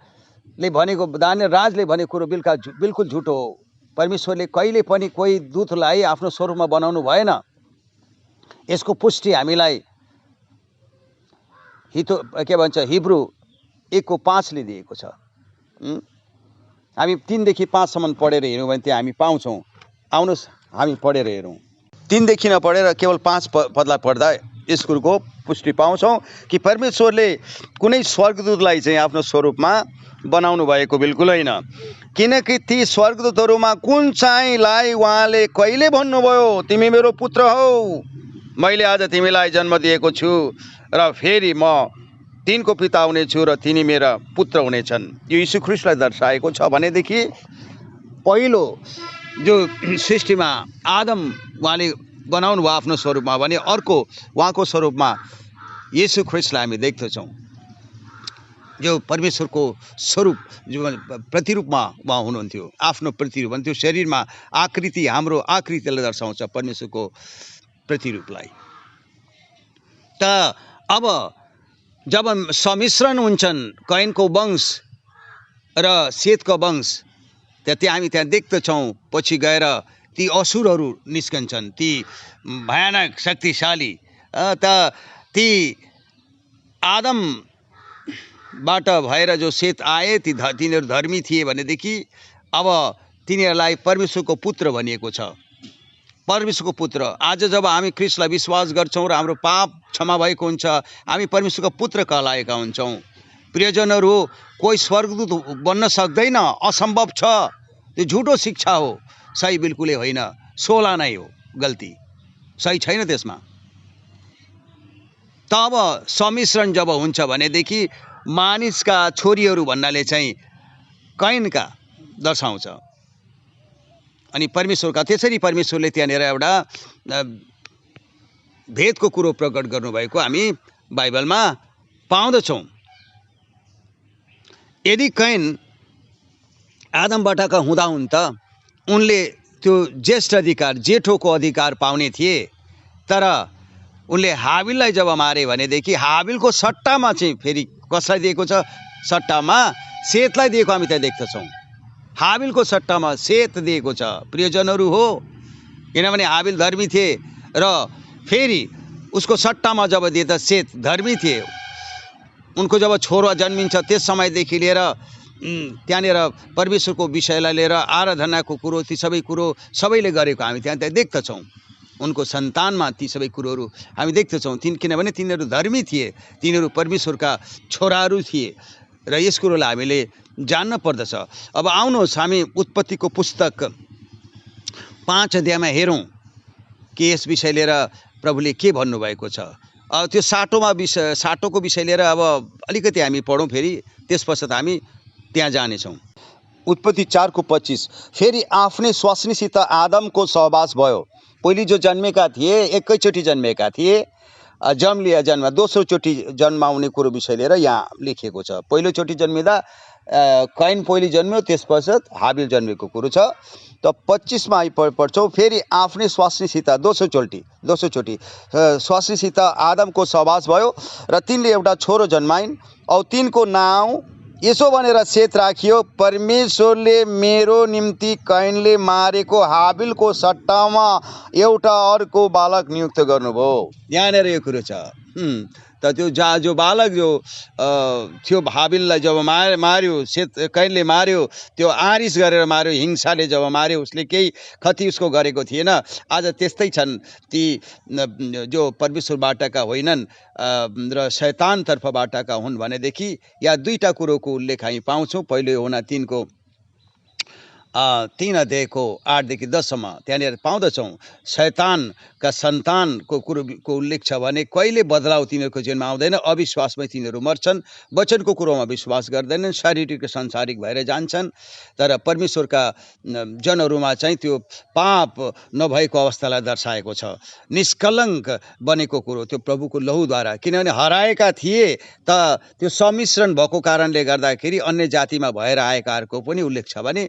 राजले भनेको कुरो बिल्कुल झुटो हो। परमेश्वरले कहिले पनि कोही दूतलाई आफ्नो स्वरूपमा बनाउनु भएन। यसको पुष्टि हामीलाई हिब्रू 1:5 ले दिएको छ। हामी 3 देखि 5 सम्म पढेर हेऱ्यौँ भने त्यहाँ हामी पाउँछौँ। आउनुहोस् हामी पढेर हेरौँ। 3 देखि नपढेर केवल 5 पदलाई पढ्दा यस कुरोको पुष्टि पाउँछौँ कि परमेश्वरले कुनै स्वर्गदूतलाई चाहिँ आफ्नो स्वरूपमा बनाउनु भएको बिल्कुल होइन। किनकि ती स्वर्गदूतहरूमा कुन चाहिँलाई उहाँले कहिले भन्नुभयो, तिमी मेरो पुत्र हौ, मैले आज तिमीलाई जन्म दिएको छु र फेरि म तिनको पिता हुनेछु र तिनी मेरा पुत्र हुनेछन्। यो यीशु ख्रीष्टलाई दर्शाएको छ। भनेदेखि पहिलो जो सृष्टिमा आदम उहाँले बनाउनु भयो आफ्नो स्वरूपमा, भने अर्को उहाँको स्वरूपमा यीशु ख्रीष्टलाई हामी देख्दछौँ, जो परमेश्वरको स्वरूप, जो प्रतिरूपमा उहाँ हुनुहुन्थ्यो। आफ्नो प्रतिरूप भन्थ्यो, शरीरमा आकृति, हाम्रो आकृतिलाई दर्शाउँछ परमेश्वरको प्रतिरूपलाई। त अब जब सम्मिश्रण हुन्छन् कैनको वंश र सेतको वंश, त्यहाँ हामी देख्दछौँ पछि गएर ती असुरहरू निस्कन्छन्, ती भयानक शक्तिशाली। त ती आदमबाट भएर जो सेत आए, तिनीहरू धर्मी थिए भनेदेखि अब तिनीहरूलाई परमेश्वरको पुत्र भनिएको छ। परमेश्वरको पुत्र। आज जब हामी ख्रीष्टलाई विश्वास गर्छौँ र हाम्रो पाप क्षमा भएको हुन्छ, हामी परमेश्वरको पुत्र कहलाएका हुन्छौँ। प्रियजनहरू, कोही स्वर्गदूत बन्न सक्दैन, असम्भव छ। त्यो झुटो शिक्षा हो, सही बिल्कुलै होइन, सोला नै हो, गल्ती सही छैन त्यसमा। तब सम्मिश्रण जब हुन्छ भनेदेखि मानिसका छोरीहरू भन्नाले चाहिँ कैनका दर्शाउँछ। अनि परमेश्वरका त्यसरी परमेश्वरले त्यहाँनिर एउटा भेदको कुरो प्रकट गर्नुभएको हामी बाइबलमा पाउँदछौँ। यदि कैन आदमबाटका हुँदा हुन् त उनले त्यो ज्येष्ठ अधिकार जेठोको अधिकार पाउने थिए, तर उनले हाबिललाई जब मारे भनेदेखि हाबिलको सट्टामा चाहिँ फेरि कसलाई दिएको छ? सट्टामा सेतलाई दिएको हामी त्यहाँ देख्दछौँ। हाबिलको सट्टामा सेत दिएको छ। प्रियजनहरू हो, किनभने हाबिल धर्मी थिए र फेरि उसको सट्टामा जब दिए सेत धर्मी थिए। उनको जब छोरा जन्मिन्छ त्यस समयदेखि लिएर त्यहाँनिर परमेश्वरको विषयलाई लिएर आराधनाको कुरो ती सबै कुरो सबैले गरेको हामी त्यहाँ देख्दछौँ। उनको सन्तानमा ती सबै कुरोहरू हामी देख्दछौँ। किनभने तिनीहरू धर्मी थिए, तिनीहरू परमेश्वरका छोराहरू थिए र यस कुरोलाई हामीले जान्न पर्दछ। अब आउनुहोस् हामी उत्पत्तिको पुस्तक 5 अध्यायमा हेरौँ कि यस विषय लिएर प्रभुले के भन्नुभएको छ। त्यो साटोको विषय लिएर अब अलिकति हामी पढौँ, फेरि त्यस पश्चात हामी त्यहाँ जानेछौँ। उत्पत्ति 4:25 फेरि आफ्नै स्वास्नीसित आदमको सहवास भयो। पहिले जो जन्मेका थिए एकैचोटि जन्मेका थिए, जम्लिया जन्म दोस्रोचोटि जन्माउने कुरो विषय लिएर यहाँ लेखिएको छ। पहिलोचोटि जन्मिँदा कैन पहिले जन्मियो, त्यस पश्चात हाबिल जन्मेको कुरो छ। त 25मा पढ्छौँ, फेरि आफ्नै स्वास्नीसित दोस्रोचोटि स्वास्नीसित आदमको सहवास भयो र तिनले एउटा छोरो जन्माइन् औ तिनको नाउँ यसो भनेर सेत राखियो, परमेश्वरले मेरो निम्ति कैनले मारेको हाबिलको सट्टामा एउटा अर्को बालक नियुक्त गर्नुभयो। यहाँनिर यो कुरो छ। त त्यो जो बालक जो थियो हाबिललाई जब मार्यो, कैनले मार्यो, त्यो आरिस गरेर मार्यो, हिंसाले जब मार्यो, उसले केही क्षति उसको गरेको थिएन। आज त्यस्तै छन् ती जो परमेश्वरबाटका होइनन् र शैतानतर्फबाटका हुन् भनेदेखि या दुईटा कुरोको उल्लेख हामी पाउँछौँ। पहिलो यूहन्ना 3 अध्यायको 8देखि 10सम्म त्यहाँनिर पाउँदछौँ। शैतानका सन्तानको कुरोको उल्लेख छ भने कहिले बदलाव तिनीहरूको जीवनमा आउँदैन, अविश्वासमै तिनीहरू मर्छन्, वचनको कुरोमा विश्वास गर्दैनन्, शारीरिक र सांसारिक भएर जान्छन्। तर परमेश्वरका जनहरूमा चाहिँ त्यो पाप नभएको अवस्थालाई दर्शाएको छ, निष्कलङ्क बनेको कुरो त्यो प्रभुको लहुद्वारा। किनभने हराएका थिए त त्यो सम्मिश्रण भएको कारणले गर्दाखेरि अन्य जातिमा भएर आएकाहरूको पनि उल्लेख छ भने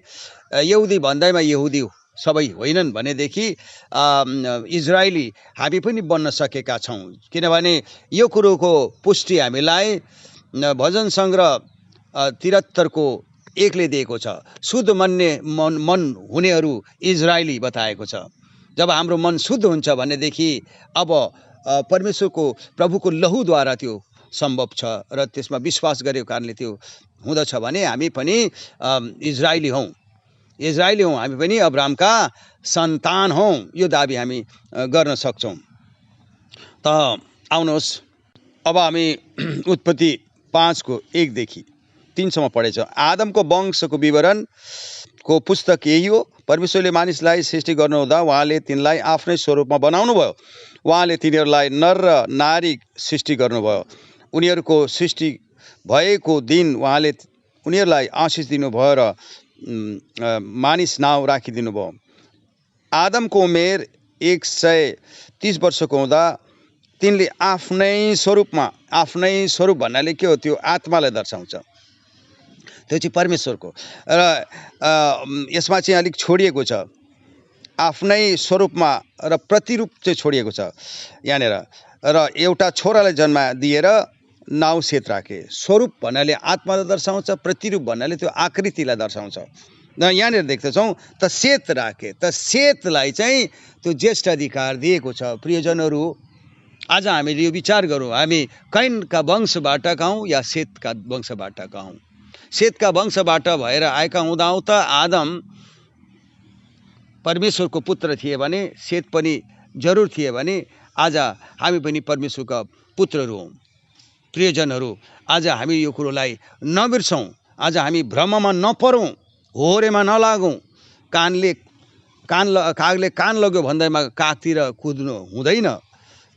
यहुदी भन्दैमा यहुदी सबै होइनन् भनेदेखि इजरायली हामी पनि बन्न सकेका छौँ। किनभने यो कुरोको पुष्टि हामीलाई भजन सङ्ग्रह 73को 1ले दिएको छ। शुद्ध मन हुनेहरू इजरायली बताएको छ। जब हाम्रो मन शुद्ध हुन्छ भनेदेखि अब परमेश्वरको प्रभुको लहुद्वारा त्यो सम्भव छ र त्यसमा विश्वास गरेको कारणले त्यो हुँदछ भने हामी पनि इजरायली हौँ, हामी पनि अब्राहमका सन्तान हौँ, यो दाबी हामी गर्न सक्छौँ। त आउनुहोस् अब हामी उत्पत्ति 5को 1देखि 3सम्म पढेछौँ। आदमको वंशको विवरणको पुस्तक यही हो। परमेश्वरले मानिसलाई सृष्टि गर्नुहुँदा उहाँले तिनलाई आफ्नै स्वरूपमा बनाउनु भयो। उहाँले तिनीहरूलाई नर र नारी सृष्टि गर्नुभयो। उनीहरूको सृष्टि भएको दिन उहाँले उनीहरूलाई आशिष दिनुभयो र मानिस नाउँ राखिदिनु भयो। आदमको उमेर 130 वर्षको हुँदा तिनले आफ्नै स्वरूप भन्नाले के हो? त्यो आत्मालाई दर्शाउँछ, त्यो चाहिँ परमेश्वरको। र यसमा चाहिँ अलिक छोडिएको छ, आफ्नै स्वरूपमा र प्रतिरूप चाहिँ छोडिएको छ यहाँनिर। र एउटा छोरालाई जन्म दिएर नाउँ सेत राखे। स्वरूप भन्नाले आत्मालाई दर्शाउँछ, प्रतिरूप भन्नाले त्यो आकृतिलाई दर्शाउँछ। र यहाँनिर देख्दछौँ त सेत राखे, त सेतलाई चाहिँ त्यो ज्येष्ठ अधिकार दिएको छ। प्रियजनहरू, आज हामीले यो विचार गरौँ, हामी कैनका वंशबाट हौँ या सेतका वंशबाट हौँ? सेतका वंशबाट भएर आएका हुँदा त आदम परमेश्वरको पुत्र थिए भने सेत पनि जरुर थिए भने आज हामी पनि परमेश्वरका पुत्रहरू हौँ। प्रियजनहरू, आज हामी यो कुरोलाई नबिर्सौँ, आज हामी भ्रममा नपरौँ, होरेमा नलागौँ, कानले कागले कान लग्यो भन्दैमा कागतिर कुद्नु हुँदैन,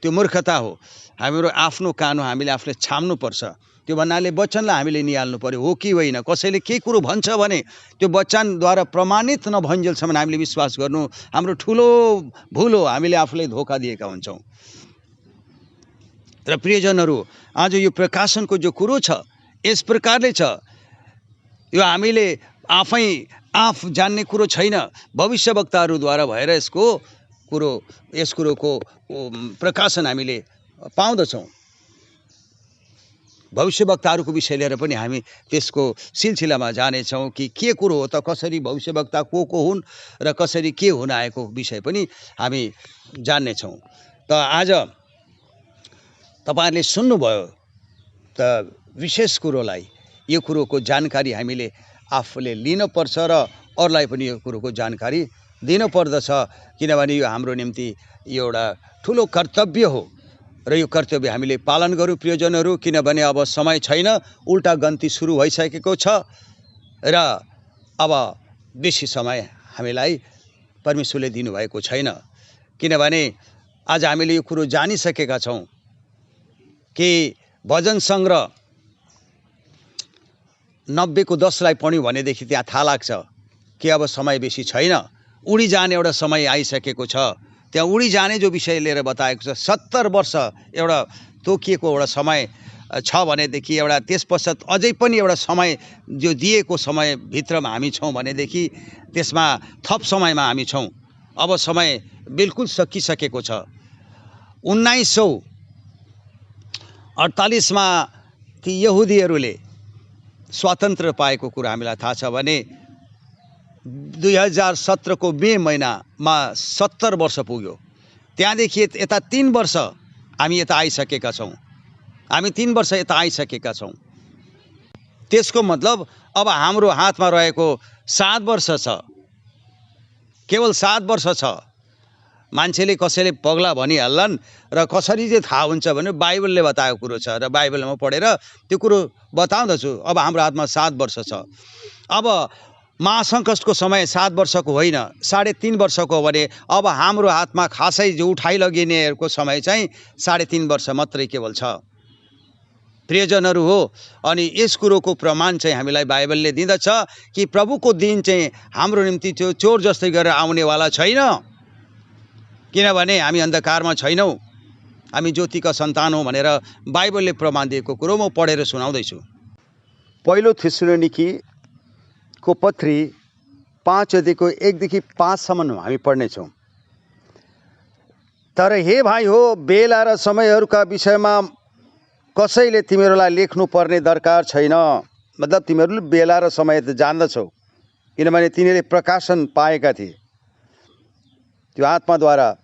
त्यो मूर्खता हो। हाम्रो आफ्नो कान हो, हामीले आफूले छाम्नुपर्छ। त्यो भन्नाले वचनलाई हामीले निहाल्नु पर्यो, हो कि होइन। कसैले के कुरो भन्छ भने त्यो वचनद्वारा प्रमाणित नभइन्जेलसम्म हामीले विश्वास गर्नु हाम्रो ठुलो भुल हो, हामीले आफूलाई धोका दिएका हुन्छौँ। र प्रियजनहरू, आज यो प्रकाशनको जो कुरो छ यस प्रकारले छ, यो हामीले आफ जान्ने कुरो छैन, भविष्यवक्ताहरूद्वारा भएर यस कुरोको प्रकाशन हामीले पाउँदछौँ। भविष्यवक्ताहरूको विषय लिएर पनि हामी त्यसको सिलसिलामा जानेछौँ कि के कुरो हो त, कसरी भविष्यवक्ता को हुन् र कसरी के हुन आएको विषय पनि हामी जान्नेछौँ। त आज तपाईहरुले सुन्नुभयो त विशेष कुरोलाई, यो कुरोको जानकारी हामीले आफूले लिनुपर्छ र अरूलाई पनि यो कुरोको जानकारी दिनुपर्दछ, किनभने यो हाम्रो निम्ति एउटा ठुलो कर्तव्य हो र यो कर्तव्य हामीले पालन गरौँ प्रियजनहरू। किनभने अब समय छैन, उल्टा गन्ती सुरु भइसकेको छ र अब बेसी समय हामीलाई परमेश्वरले दिनुभएको छैन। किनभने आज हामीले यो कुरो जानिसकेका छौँ कि भजन सङ्ग्रह 90 को 10 पढ्यौँ भनेदेखि त्यहाँ थाहा लाग्छ कि अब समय बेसी छैन, उडी जाने एउटा समय आइसकेको छ। त्यहाँ उडी जाने जो विषय लिएर बताएको छ, 70 वर्ष एउटा तोकिएको एउटा समय छ भनेदेखि एउटा त्यस पश्चात अझै पनि एउटा समय जो दिएको समयभित्रमा हामी छौँ भनेदेखि त्यसमा थप समयमा हामी छौँ। अब समय बिल्कुल सकिसकेको छ। 1948 मा ती यहुदीहरूले स्वातन्त्र्य पाएको कुरा हामीलाई थाहा छ भने 2017 को मे महिनामा 70 वर्ष पुग्यो। त्यहाँदेखि यता 3 वर्ष हामी यता आइसकेका छौँ। हामी 3 वर्ष यता आइसकेका छौँ। त्यसको मतलब अब हाम्रो हातमा रहेको 7 वर्ष छ, केवल 7 वर्ष छ। मान्छेले कसैले पगला भनिहाल्लान् र कसरी चाहिँ थाहा हुन्छ भने बाइबलले बताएको कुरो छ र बाइबलमा पढेर त्यो कुरो बताउँदछु। अब हाम्रो हातमा 7 वर्ष छ। अब महासङ्कटको समय 7 वर्षको होइन, 3.5 वर्षको हो भने अब हाम्रो हातमा खासै जो उठाइ लगिनेहरूको समय चाहिँ 3.5 वर्ष मात्रै केवल छ प्रियजनहरू हो। अनि यस कुरोको प्रमाण चाहिँ हामीलाई बाइबलले दिँदछ कि प्रभुको दिन चाहिँ हाम्रो निम्ति त्यो चोर जस्तै गरेर आउनेवाला छैन। किनभने हामी अन्धकारमा छैनौँ, हामी ज्योतिका सन्तान हौँ भनेर बाइबलले प्रमाण दिएको कुरो म पढेर सुनाउँदैछु। पहिलो थेसलोनिकी को पत्री 5 अध्यायको 1 देखि 5 सम्म हामी पढ्नेछौँ। तर हे भाइ हो, बेला र समयहरूका विषयमा कसैले तिमीहरूलाई लेख्नु पर्ने दरकार छैन। मतलब तिमीहरूले बेला र समय त जान्दछौ, किनभने तिनीहरूले प्रकाशन पाएका थिए, त्यो आत्माद्वारा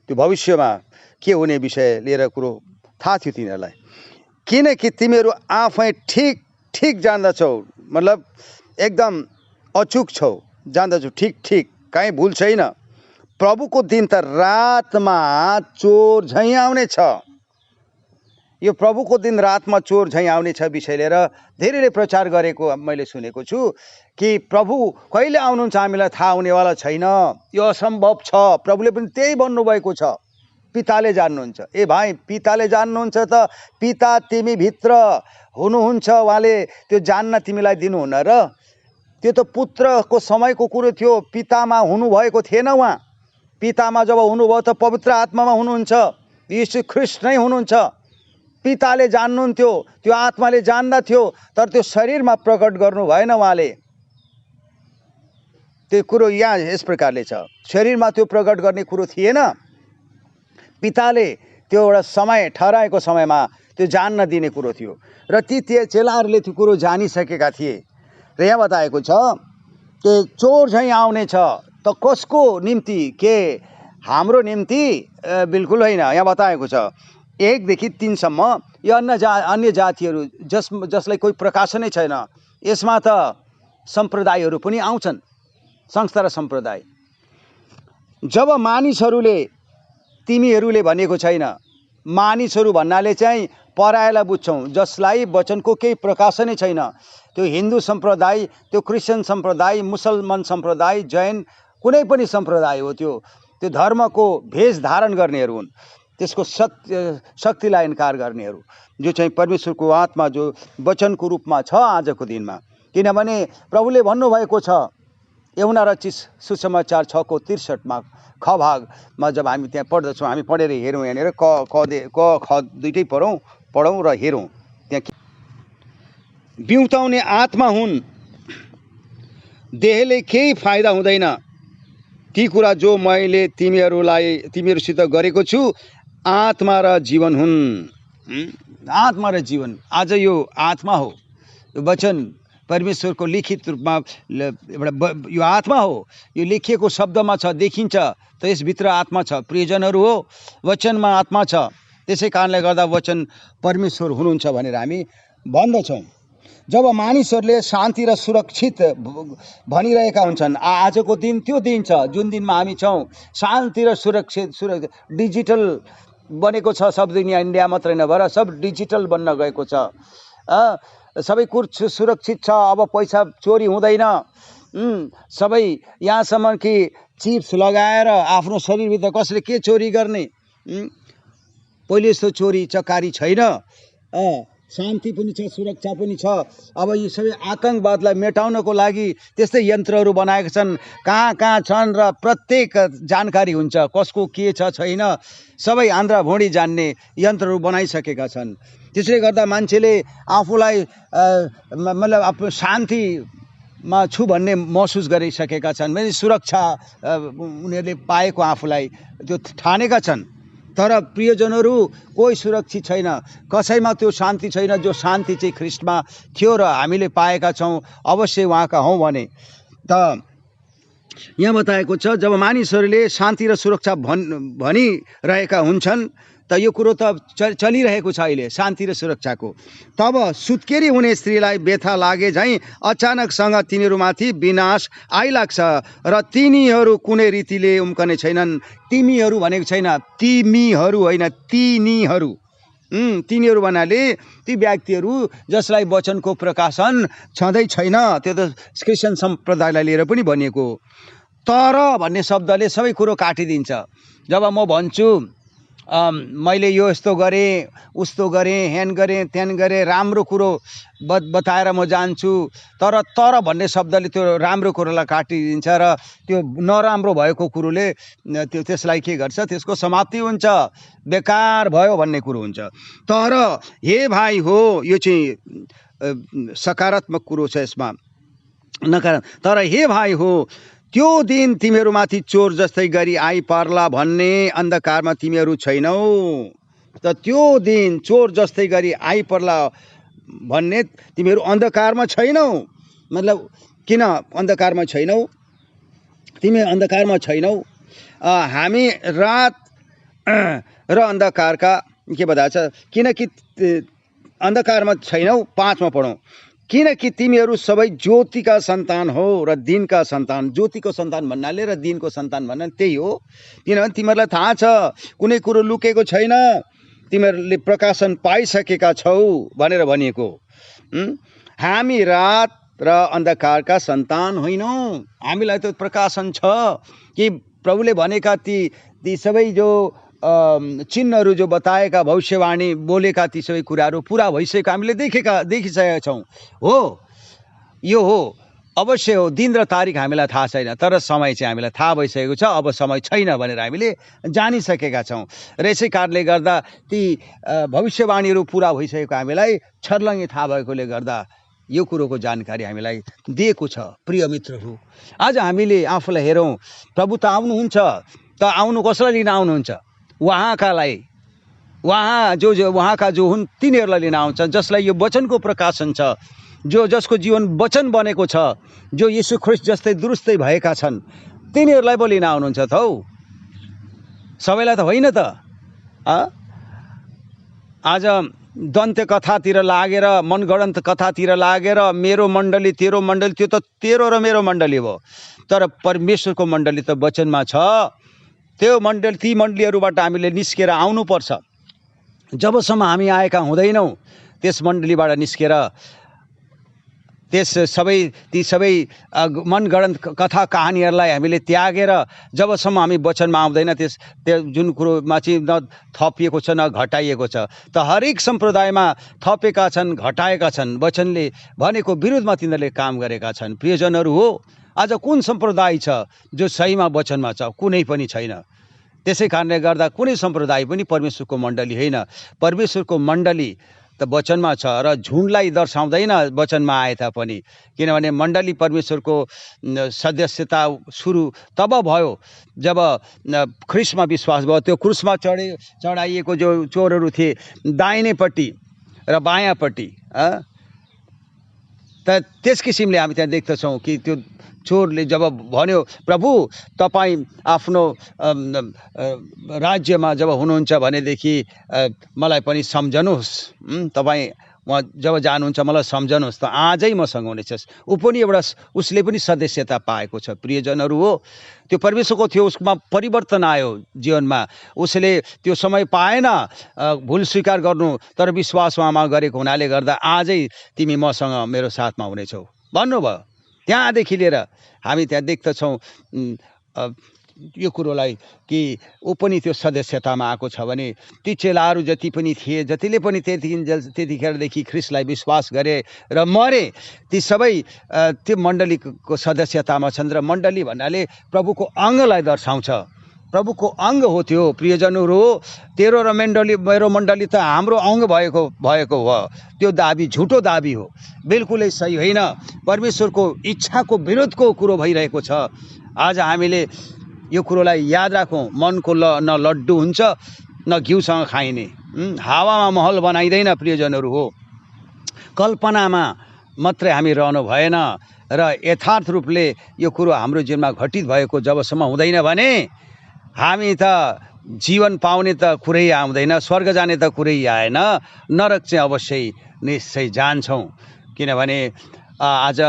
त्यो भविष्यमा के हुने विषय लिएर कुरो थाहा थियो तिनीहरूलाई। किनकि तिमीहरू आफै ठीक जान्दछौ, मतलब एकदम अचुक छौ, जान्दछौ ठीक, कहीँ भुल छैन। प्रभुको दिन त रातमा चोर झैँ आउने छ। यो प्रभुको दिन रातमा चोर झैँ आउने छ विषय लिएर धेरैले प्रचार गरेको मैले सुनेको छु कि प्रभु कहिले आउनुहुन्छ हामीलाई थाहा हुनेवाला छैन, यो असम्भव छ। प्रभुले पनि त्यही भन्नुभएको छ, पिताले जान्नुहुन्छ। ए भाइ, पिताले जान्नुहुन्छ त पिता तिमी भित्र हुनुहुन्छ, उहाँले त्यो जान्न तिमीलाई दिनुहुन्न र? त्यो त पुत्रको समयको कुरो थियो, पितामा हुनुभएको थिएन। उहाँ पितामा जब हुनुभयो त पवित्र आत्मामा हुनुहुन्छ, यीशु ख्रीष्ट नै हुनुहुन्छ। पिताले जान्नुहुन्थ्यो, त्यो आत्माले जान्दथ्यो, तर त्यो शरीरमा प्रकट गर्नु भएन उहाँले। त्यो कुरो यहाँ यस प्रकारले छ, शरीरमा त्यो प्रकट गर्ने कुरो थिएन। पिताले त्यो एउटा समय ठहराएको समयमा त्यो जान्न दिने कुरो थियो र ती चेलाहरूले त्यो कुरो जानिसकेका थिए। र यहाँ बताएको छ कि चोर झैँ आउने छ। त कसको निम्ति? के हाम्रो निम्ति? बिल्कुल होइन। यहाँ बताएको छ 1 देखि 3 सम्म, यो अन्य जातिहरू जसलाई कोही प्रकाशनै छैन, यसमा त सम्प्रदायहरू पनि आउँछन्, संस्था र सम्प्रदाय। जब मानिसहरूले, तिमीहरूले भनेको छैन, मानिसहरू भन्नाले चाहिँ परायलाई बुझ्छौँ, जसलाई वचनको केही प्रकाशनै छैन। त्यो हिन्दू सम्प्रदाय, त्यो क्रिस्चियन सम्प्रदाय, मुसलमान सम्प्रदाय, जैन कुनै पनि सम्प्रदाय हो त्यो धर्मको भेष धारण गर्नेहरू हुन्, त्यसको शक्तिलाई इन्कार गर्नेहरू, जो चाहिँ परमेश्वरको आत्मा जो वचनको रूपमा छ आजको दिनमा। किनभने प्रभुले भन्नुभएको छ यूहन्ना रचित सुसमाचार 6:63 ख भागमा जब हामी त्यहाँ पढ्दछौँ, हामी पढेर हेरौँ, यहाँनिर क ख दुइटै पढौँ र हेरौँ। त्यहाँ बिउताउने आत्मा हुन्, देहले केही फाइदा हुँदैन। ती कुरा जो मैले तिमीहरूसित गरेको छु आत्मा र जीवन हुन्। आत्मा र जीवन, आज यो आत्मा हो, यो वचन परमेश्वरको लिखित रूपमा एउटा यो आत्मा हो, यो लेखिएको शब्दमा छ, देखिन्छ, त यसभित्र आत्मा छ। प्रियजनहरू हो, वचनमा आत्मा छ, त्यसै कारणले गर्दा वचन परमेश्वर हुनुहुन्छ भनेर हामी भन्दछौँ। जब मानिसहरूले शान्ति र सुरक्षित भनिरहेका हुन्छन्, आजको दिन त्यो दिन छ जुन दिनमा हामी छौँ। शान्ति र सुरक्षित डिजिटल बनेको छ सब दुनियाँ, इन्डिया मात्रै नभएर सब डिजिटल बन्न गएको छ। सबै कुछ सुरक्षित छ, अब पैसा चोरी हुँदैन। सबै यहाँसम्म कि चिप्स लगाएर आफ्नो शरीरभित्र कसले के चोरी गर्ने, पहिले जस्तो चोरी चकारी छैन। शान्ति पनि छ, सुरक्षा पनि छ। अब यी सबै आतङ्कवादलाई मेटाउनको लागि त्यस्तै यन्त्रहरू बनाएका छन्, कहाँ कहाँ छन् र प्रत्येक जानकारी हुन्छ, कसको के छ छैन, सबै आन्द्रा भोडी जान्ने यन्त्रहरू बनाइसकेका छन्। त्यसले गर्दा मान्छेले आफूलाई मतलब आफ्नो शान्तिमा छु भन्ने महसुस गरिसकेका छन्। मैले सुरक्षा उनीहरूले पाएको आफूलाई त्यो ठानेका छन्। तर प्रियजनहरू, कोही सुरक्षित छैन, कसैमा त्यो शान्ति छैन जो शान्ति चाहिँ ख्रिस्टमा थियो र हामीले पाएका छौँ, अवश्य उहाँका हौँ भने। त यहाँ बताएको छ जब मानिसहरूले शान्ति र सुरक्षा भनिरहेका हुन्छन्, त यो कुरो त चलिरहेको छ अहिले, शान्ति र सुरक्षाको। तब सुत्केरी हुने स्त्रीलाई व्यथा लागे झैँ अचानकसँग तिनीहरूमाथि विनाश आइलाग्छ र तिनीहरू कुनै रीतिले उम्कने छैनन्। तिमीहरू भनेको छैन, तिमीहरू होइन, तिनीहरू। तिनीहरू भन्नाले ती व्यक्तिहरू जसलाई वचनको प्रकाशन छँदै छैन, त्यो त क्रिस्चियन सम्प्रदायलाई लिएर पनि भनिएको। तर भन्ने शब्दले सबै कुरो काटिदिन्छ। जब म भन्छु मैले यो यस्तो गरेँ, उस्तो गरेँ, ह्यान गरेँ, त्यान गरेँ, राम्रो कुरो बताएर म जान्छु, तर भन्ने शब्दले त्यो राम्रो कुरोलाई काटिदिन्छ र त्यो नराम्रो भएको कुरोले त्यसलाई के गर्छ, त्यसको समाप्ति हुन्छ, बेकार भयो भन्ने कुरो हुन्छ। तर हे भाइ हो, यो चाहिँ सकारात्मक कुरो छ, यसमा नकारात्मक। तर हे भाइ हो, त्यो दिन तिमीहरूमाथि चोर जस्तै गरी आइपर्ला भन्ने अन्धकारमा तिमीहरू छैनौ। त त्यो दिन चोर जस्तै गरी आइपर्ला भन्ने तिमीहरू अन्धकारमा छैनौ। मतलब किन अन्धकारमा छैनौ? तिमी अन्धकारमा छैनौ। हामी रात र अन्धकारका के बताएको छ, किनकि अन्धकारमा छैनौ। 5मा पढौँ, किनकि तिमीहरू सबै ज्योतिका सन्तान हो र दिनका सन्तान। ज्योतिको सन्तान भन्नाले र दिनको सन्तान भन्नाले त्यही हो। किनभने तिमीहरूलाई थाहा छ कुनै कुरो लुकेको छैन, तिमीहरूले प्रकाशन पाइसकेका छौ भनेर भनिएको। हामी रात र अन्धकारका सन्तान होइनौँ, हामीलाई त प्रकाशन छ कि प्रभुले भनेका ती सबै जो चिन्हहरू जो बताएका, भविष्यवाणी बोलेका ती सबै कुराहरू पुरा भइसकेको हामीले देखिसकेका छौँ। हो, यो हो, अवश्य हो। दिन र तारिक हामीलाई थाहा छैन, तर समय चाहिँ हामीलाई थाहा भइसकेको छ। अब समय छैन भनेर हामीले जानिसकेका छौँ र यसै कारणले गर्दा ती भविष्यवाणीहरू पुरा भइसकेको हामीलाई छर्लङ्गै थाहा भएकोले गर्दा यो कुरोको जानकारी हामीलाई दिएको छ। प्रिय मित्रहरू, आज हामीले आफूलाई हेरौँ, प्रभु त आउनुहुन्छ, त आउनु कसलाई लिन आउनुहुन्छ? उहाँकालाई, उहाँका जो हुन् तिनीहरूलाई लिन आउँछ, जसलाई यो वचनको प्रकाशन छ, जसको जीवन वचन बनेको छ, जो यीशु ख्रिस्ट जस्तै दुरुस्तै भएका छन्, तिनीहरूलाई पो लिन आउनुहुन्छ त हौ, सबैलाई त होइन त। आज दन्त्य कथातिर लागेर, मनगढन्त कथातिर लागेर मेरो मण्डली तेरो मण्डली, त्यो त तेरो र मेरो मण्डली हो। तर परमेश्वरको मण्डली त वचनमा छ। त्यो मण्डली, ती मण्डलीहरूबाट हामीले निस्केर आउनुपर्छ। जबसम्म हामी आएका हुँदैनौँ त्यस मण्डलीबाट निस्केर ती सबै मनगढन्त कथा कहानीहरूलाई हामीले त्यागेर जबसम्म हामी वचनमा आउँदैन त्यो जुन कुरोमा चाहिँ न थपिएको छ न घटाइएको छ, त हरेक सम्प्रदायमा थपेका छन्, घटाएका छन्। वचनले भनेको विरुद्धमा तिनीहरूले काम गरेका छन्। प्रियजनहरू हो, आज कुन सम्प्रदाय छ जो सहीमा वचनमा छ? कुनै पनि छैन। त्यसै कारणले गर्दा कुनै सम्प्रदाय पनि परमेश्वरको मण्डली होइन। परमेश्वरको मण्डली त वचनमा छ र झुन्डलाई दर्शाउँदैन वचनमा आए तापनि, किनभने मण्डली परमेश्वरको सदस्यता सुरु तब भयो जब ख्रिस्टमा विश्वास भयो। त्यो क्रुसमा चढाइएको जो चोरहरू थिए दाहिनेपट्टि र बायाँपट्टि, त त्यस किसिमले हामी त्यहाँ देख्दछौँ कि त्यो चोरले जब भन्यो, प्रभु तपाईँ आफ्नो राज्यमा जब हुनुहुन्छ भनेदेखि मलाई पनि सम्झनुहोस्, तपाईँ उहाँ जब जानुहुन्छ मलाई सम्झनुहोस्, त आजै मसँग हुनेछस्। उसले पनि सदस्यता पाएको छ। प्रियजनहरू हो, त्यो परमेश्वरको थियो, उसमा परिवर्तन आयो जीवनमा। उसले त्यो समय पाएन भुल स्वीकार गर्नु, तर विश्वास उहाँमा गरेको हुनाले गर्दा आजै तिमी मसँग मेरो साथमा हुनेछौ भन्नुभयो। त्यहाँदेखि लिएर हामी त्यहाँ देख्दछौँ यो कुरोलाई कि ऊ पनि त्यो सदस्यतामा आएको छ भने ती चेलाहरू जति पनि थिए, जतिले पनि त्यतिखेरदेखि ख्रिस्टलाई विश्वास गरे र मरे, ती सबै त्यो मण्डलीको सदस्यतामा छन्। र मण्डली भन्नाले प्रभुको अङ्गलाई दर्शाउँछ। प्रभुको अङ्ग हो त्यो। प्रियजनहरू हो, तेरो र मेरो मण्डली त हाम्रो अङ्ग भएको हो। त्यो दाबी झुटो दाबी हो, बिल्कुलै सही होइन। परमेश्वरको इच्छाको विरोधको कुरो भइरहेको छ। आज हामीले यो कुरोलाई याद राखौँ। मनको न लड्डु हुन्छ न घिउसँग खाइने। हावामा महल बनाइँदैन प्रियजनहरू हो। कल्पनामा मात्रै हामी रहनु भएन र यथार्थ रूपले यो कुरो हाम्रो जीवनमा घटित भएको जबसम्म हुँदैन भने हामी त जीवन पाउने त कुरै आउँदैन, स्वर्ग जाने त कुरै आएन, नरक चाहिँ अवश्य निश्चय जान्छौँ। किनभने आज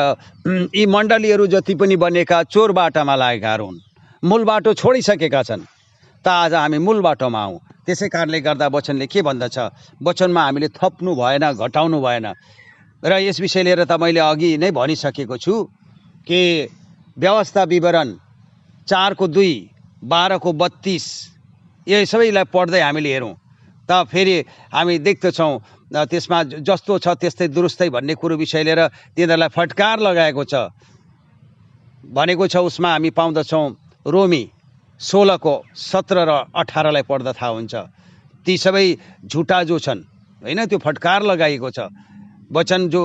यी मण्डलीहरू जति पनि बनेका चोर बाटामा लागेकाहरू हुन्, मूल बाटो छोडिसकेका छन्। त आज हामी मूल बाटोमा आउँ। त्यसै कारणले गर्दा वचनले के भन्दछ? वचनमा हामीले थप्नु भएन, घटाउनु भएन। र यस विषय लिएर त मैले अघि नै भनिसकेको छु कि व्यवस्था विवरण 4:2, 12:32 यो सबैलाई पढ्दै हामीले हेरौँ त फेरि हामी देख्दछौँ त्यसमा जस्तो छ त्यस्तै दुरुस्तै भन्ने कुरो विषय लिएर तिनीहरूलाई फटकार लगाएको छ भनेको छ। उसमा हामी पाउँदछौँ रोमी 16:17 र 18लाई पढ्दा थाहा हुन्छ। ती सबै झुटा जो छन्, होइन, त्यो फटकार लगाइएको छ। वचन जो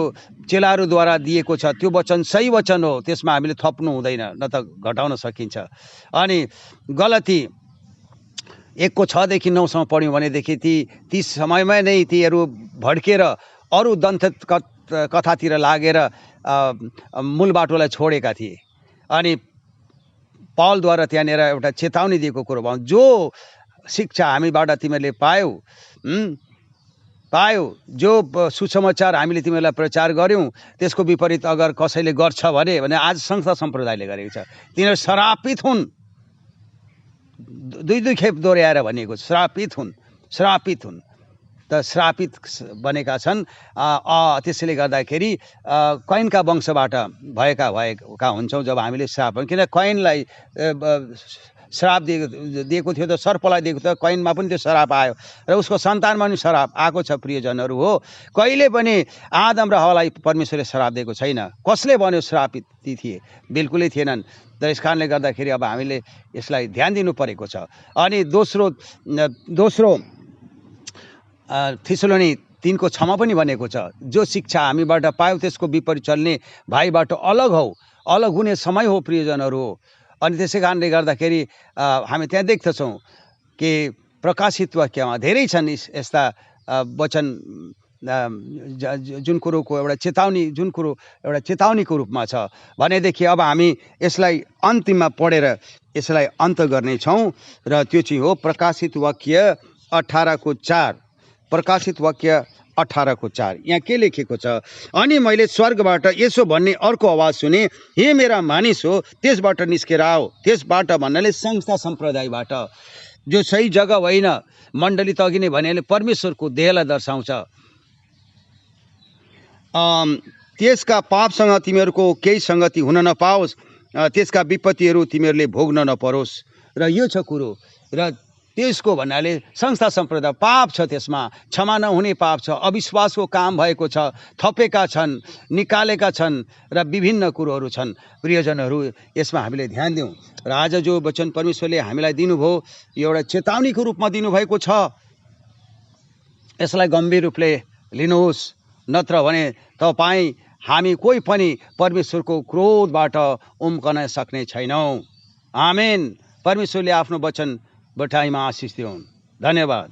चेलाहरूद्वारा दिएको छ त्यो वचन सही वचन हो, त्यसमा हामीले थप्नु हुँदैन, न त घटाउन सकिन्छ। अनि गलती 1:6 देखि 9 पढ्यौँ भनेदेखि ती समयमा नै तीहरू भड्केर अरू दन्त कथातिर लागेर मूल बाटोलाई छोडेका थिए। अनि पौलद्वारा त्यहाँनिर एउटा चेतावनी दिएको कुरो भयो, जो शिक्षा हामीबाट तिमीहरूले पायौ, जो सुसमाचार हामीले तिमीहरूलाई प्रचार गर्यौँ, त्यसको विपरीत अगर कसैले गर्छ भने आज संस्था सम्प्रदायले गरेको छ, तिनीहरू श्रापित हुन्। दुई खेप दोहोऱ्याएर भनिएको, श्रापित हुन्। त श्रापित बनेका छन्। त्यसैले गर्दाखेरि कैनका वंशबाट भएका हुन्छौँ जब हामीले श्राप, किन कैनलाई श्राप दिएको थियो, त सर्पलाई दिएको थियो, कैनमा पनि त्यो श्राप आयो र उसको सन्तानमा पनि श्राप आएको छ। प्रियजनहरू हो, कहिले पनि आदम र हवालाई परमेश्वरले श्राप दिएको छैन। कसले भन्यो श्रापित थिए? बिल्कुलै थिएनन्। र यस कारणले गर्दाखेरि अब हामीले यसलाई ध्यान दिनु परेको छ। अनि दोस्रो थिस्सलुनी 3:6 पनि भनेको छ, जो शिक्षा हामीबाट पायौँ त्यसको विपरीत चल्ने भाइबाट अलग हौ। अलग हुने समय हो प्रियजनहरू हो। अनि त्यसै कारणले गर्दाखेरि हामी त्यहाँ देख्दछौँ कि प्रकाशित वाक्यमा धेरै छन् यस्ता वचन जुन कुरोको एउटा चेतावनीको रूपमा छ भनेदेखि अब हामी यसलाई अन्तिममा पढेर यसलाई अन्त गर्नेछौँ र त्यो चाहिँ हो प्रकाशित वाक्य 18:4। प्रकाशित वाक्य 18:4 यहाँ के लेखेको छ? अनि मैले स्वर्गबाट यसो भन्ने अर्को आवाज सुने, हे मेरा मानिस हो, त्यसबाट निस्केर आओ। त्यसबाट भन्नाले संस्था सम्प्रदायबाट, जो सही जग्गा होइन। मण्डली त अघि नै भने परमेश्वरको देहलाई दर्शाउँछ। त्यसका पापसँग तिमीहरूको केही सङ्गति हुन नपाओस्, त्यसका विपत्तिहरू तिमीहरूले भोग्न नपरोस्। र यो छ कुरो। र त्यसको भन्नाले संस्था सम्प्रदाय पाप छ, त्यसमा क्षमा नहुने पाप छ, अविश्वासको काम भएको छ, थपेका छन्, निकालेका छन् र विभिन्न कुरोहरू छन्। प्रियजनहरू, यसमा हामीले ध्यान दिउँ। र आज जो वचन परमेश्वरले हामीलाई दिनुभयो, यो एउटा चेतावनीको रूपमा दिनुभएको छ। यसलाई गम्भीर रूपले लिनुहोस्, नत्र भने तपाईँ हामी कोही पनि परमेश्वरको क्रोधबाट उम्कन सक्ने छैनौँ। आमेन। परमेश्वरले आफ्नो वचन बटाइमा आशिष दिउन्। धन्यवाद।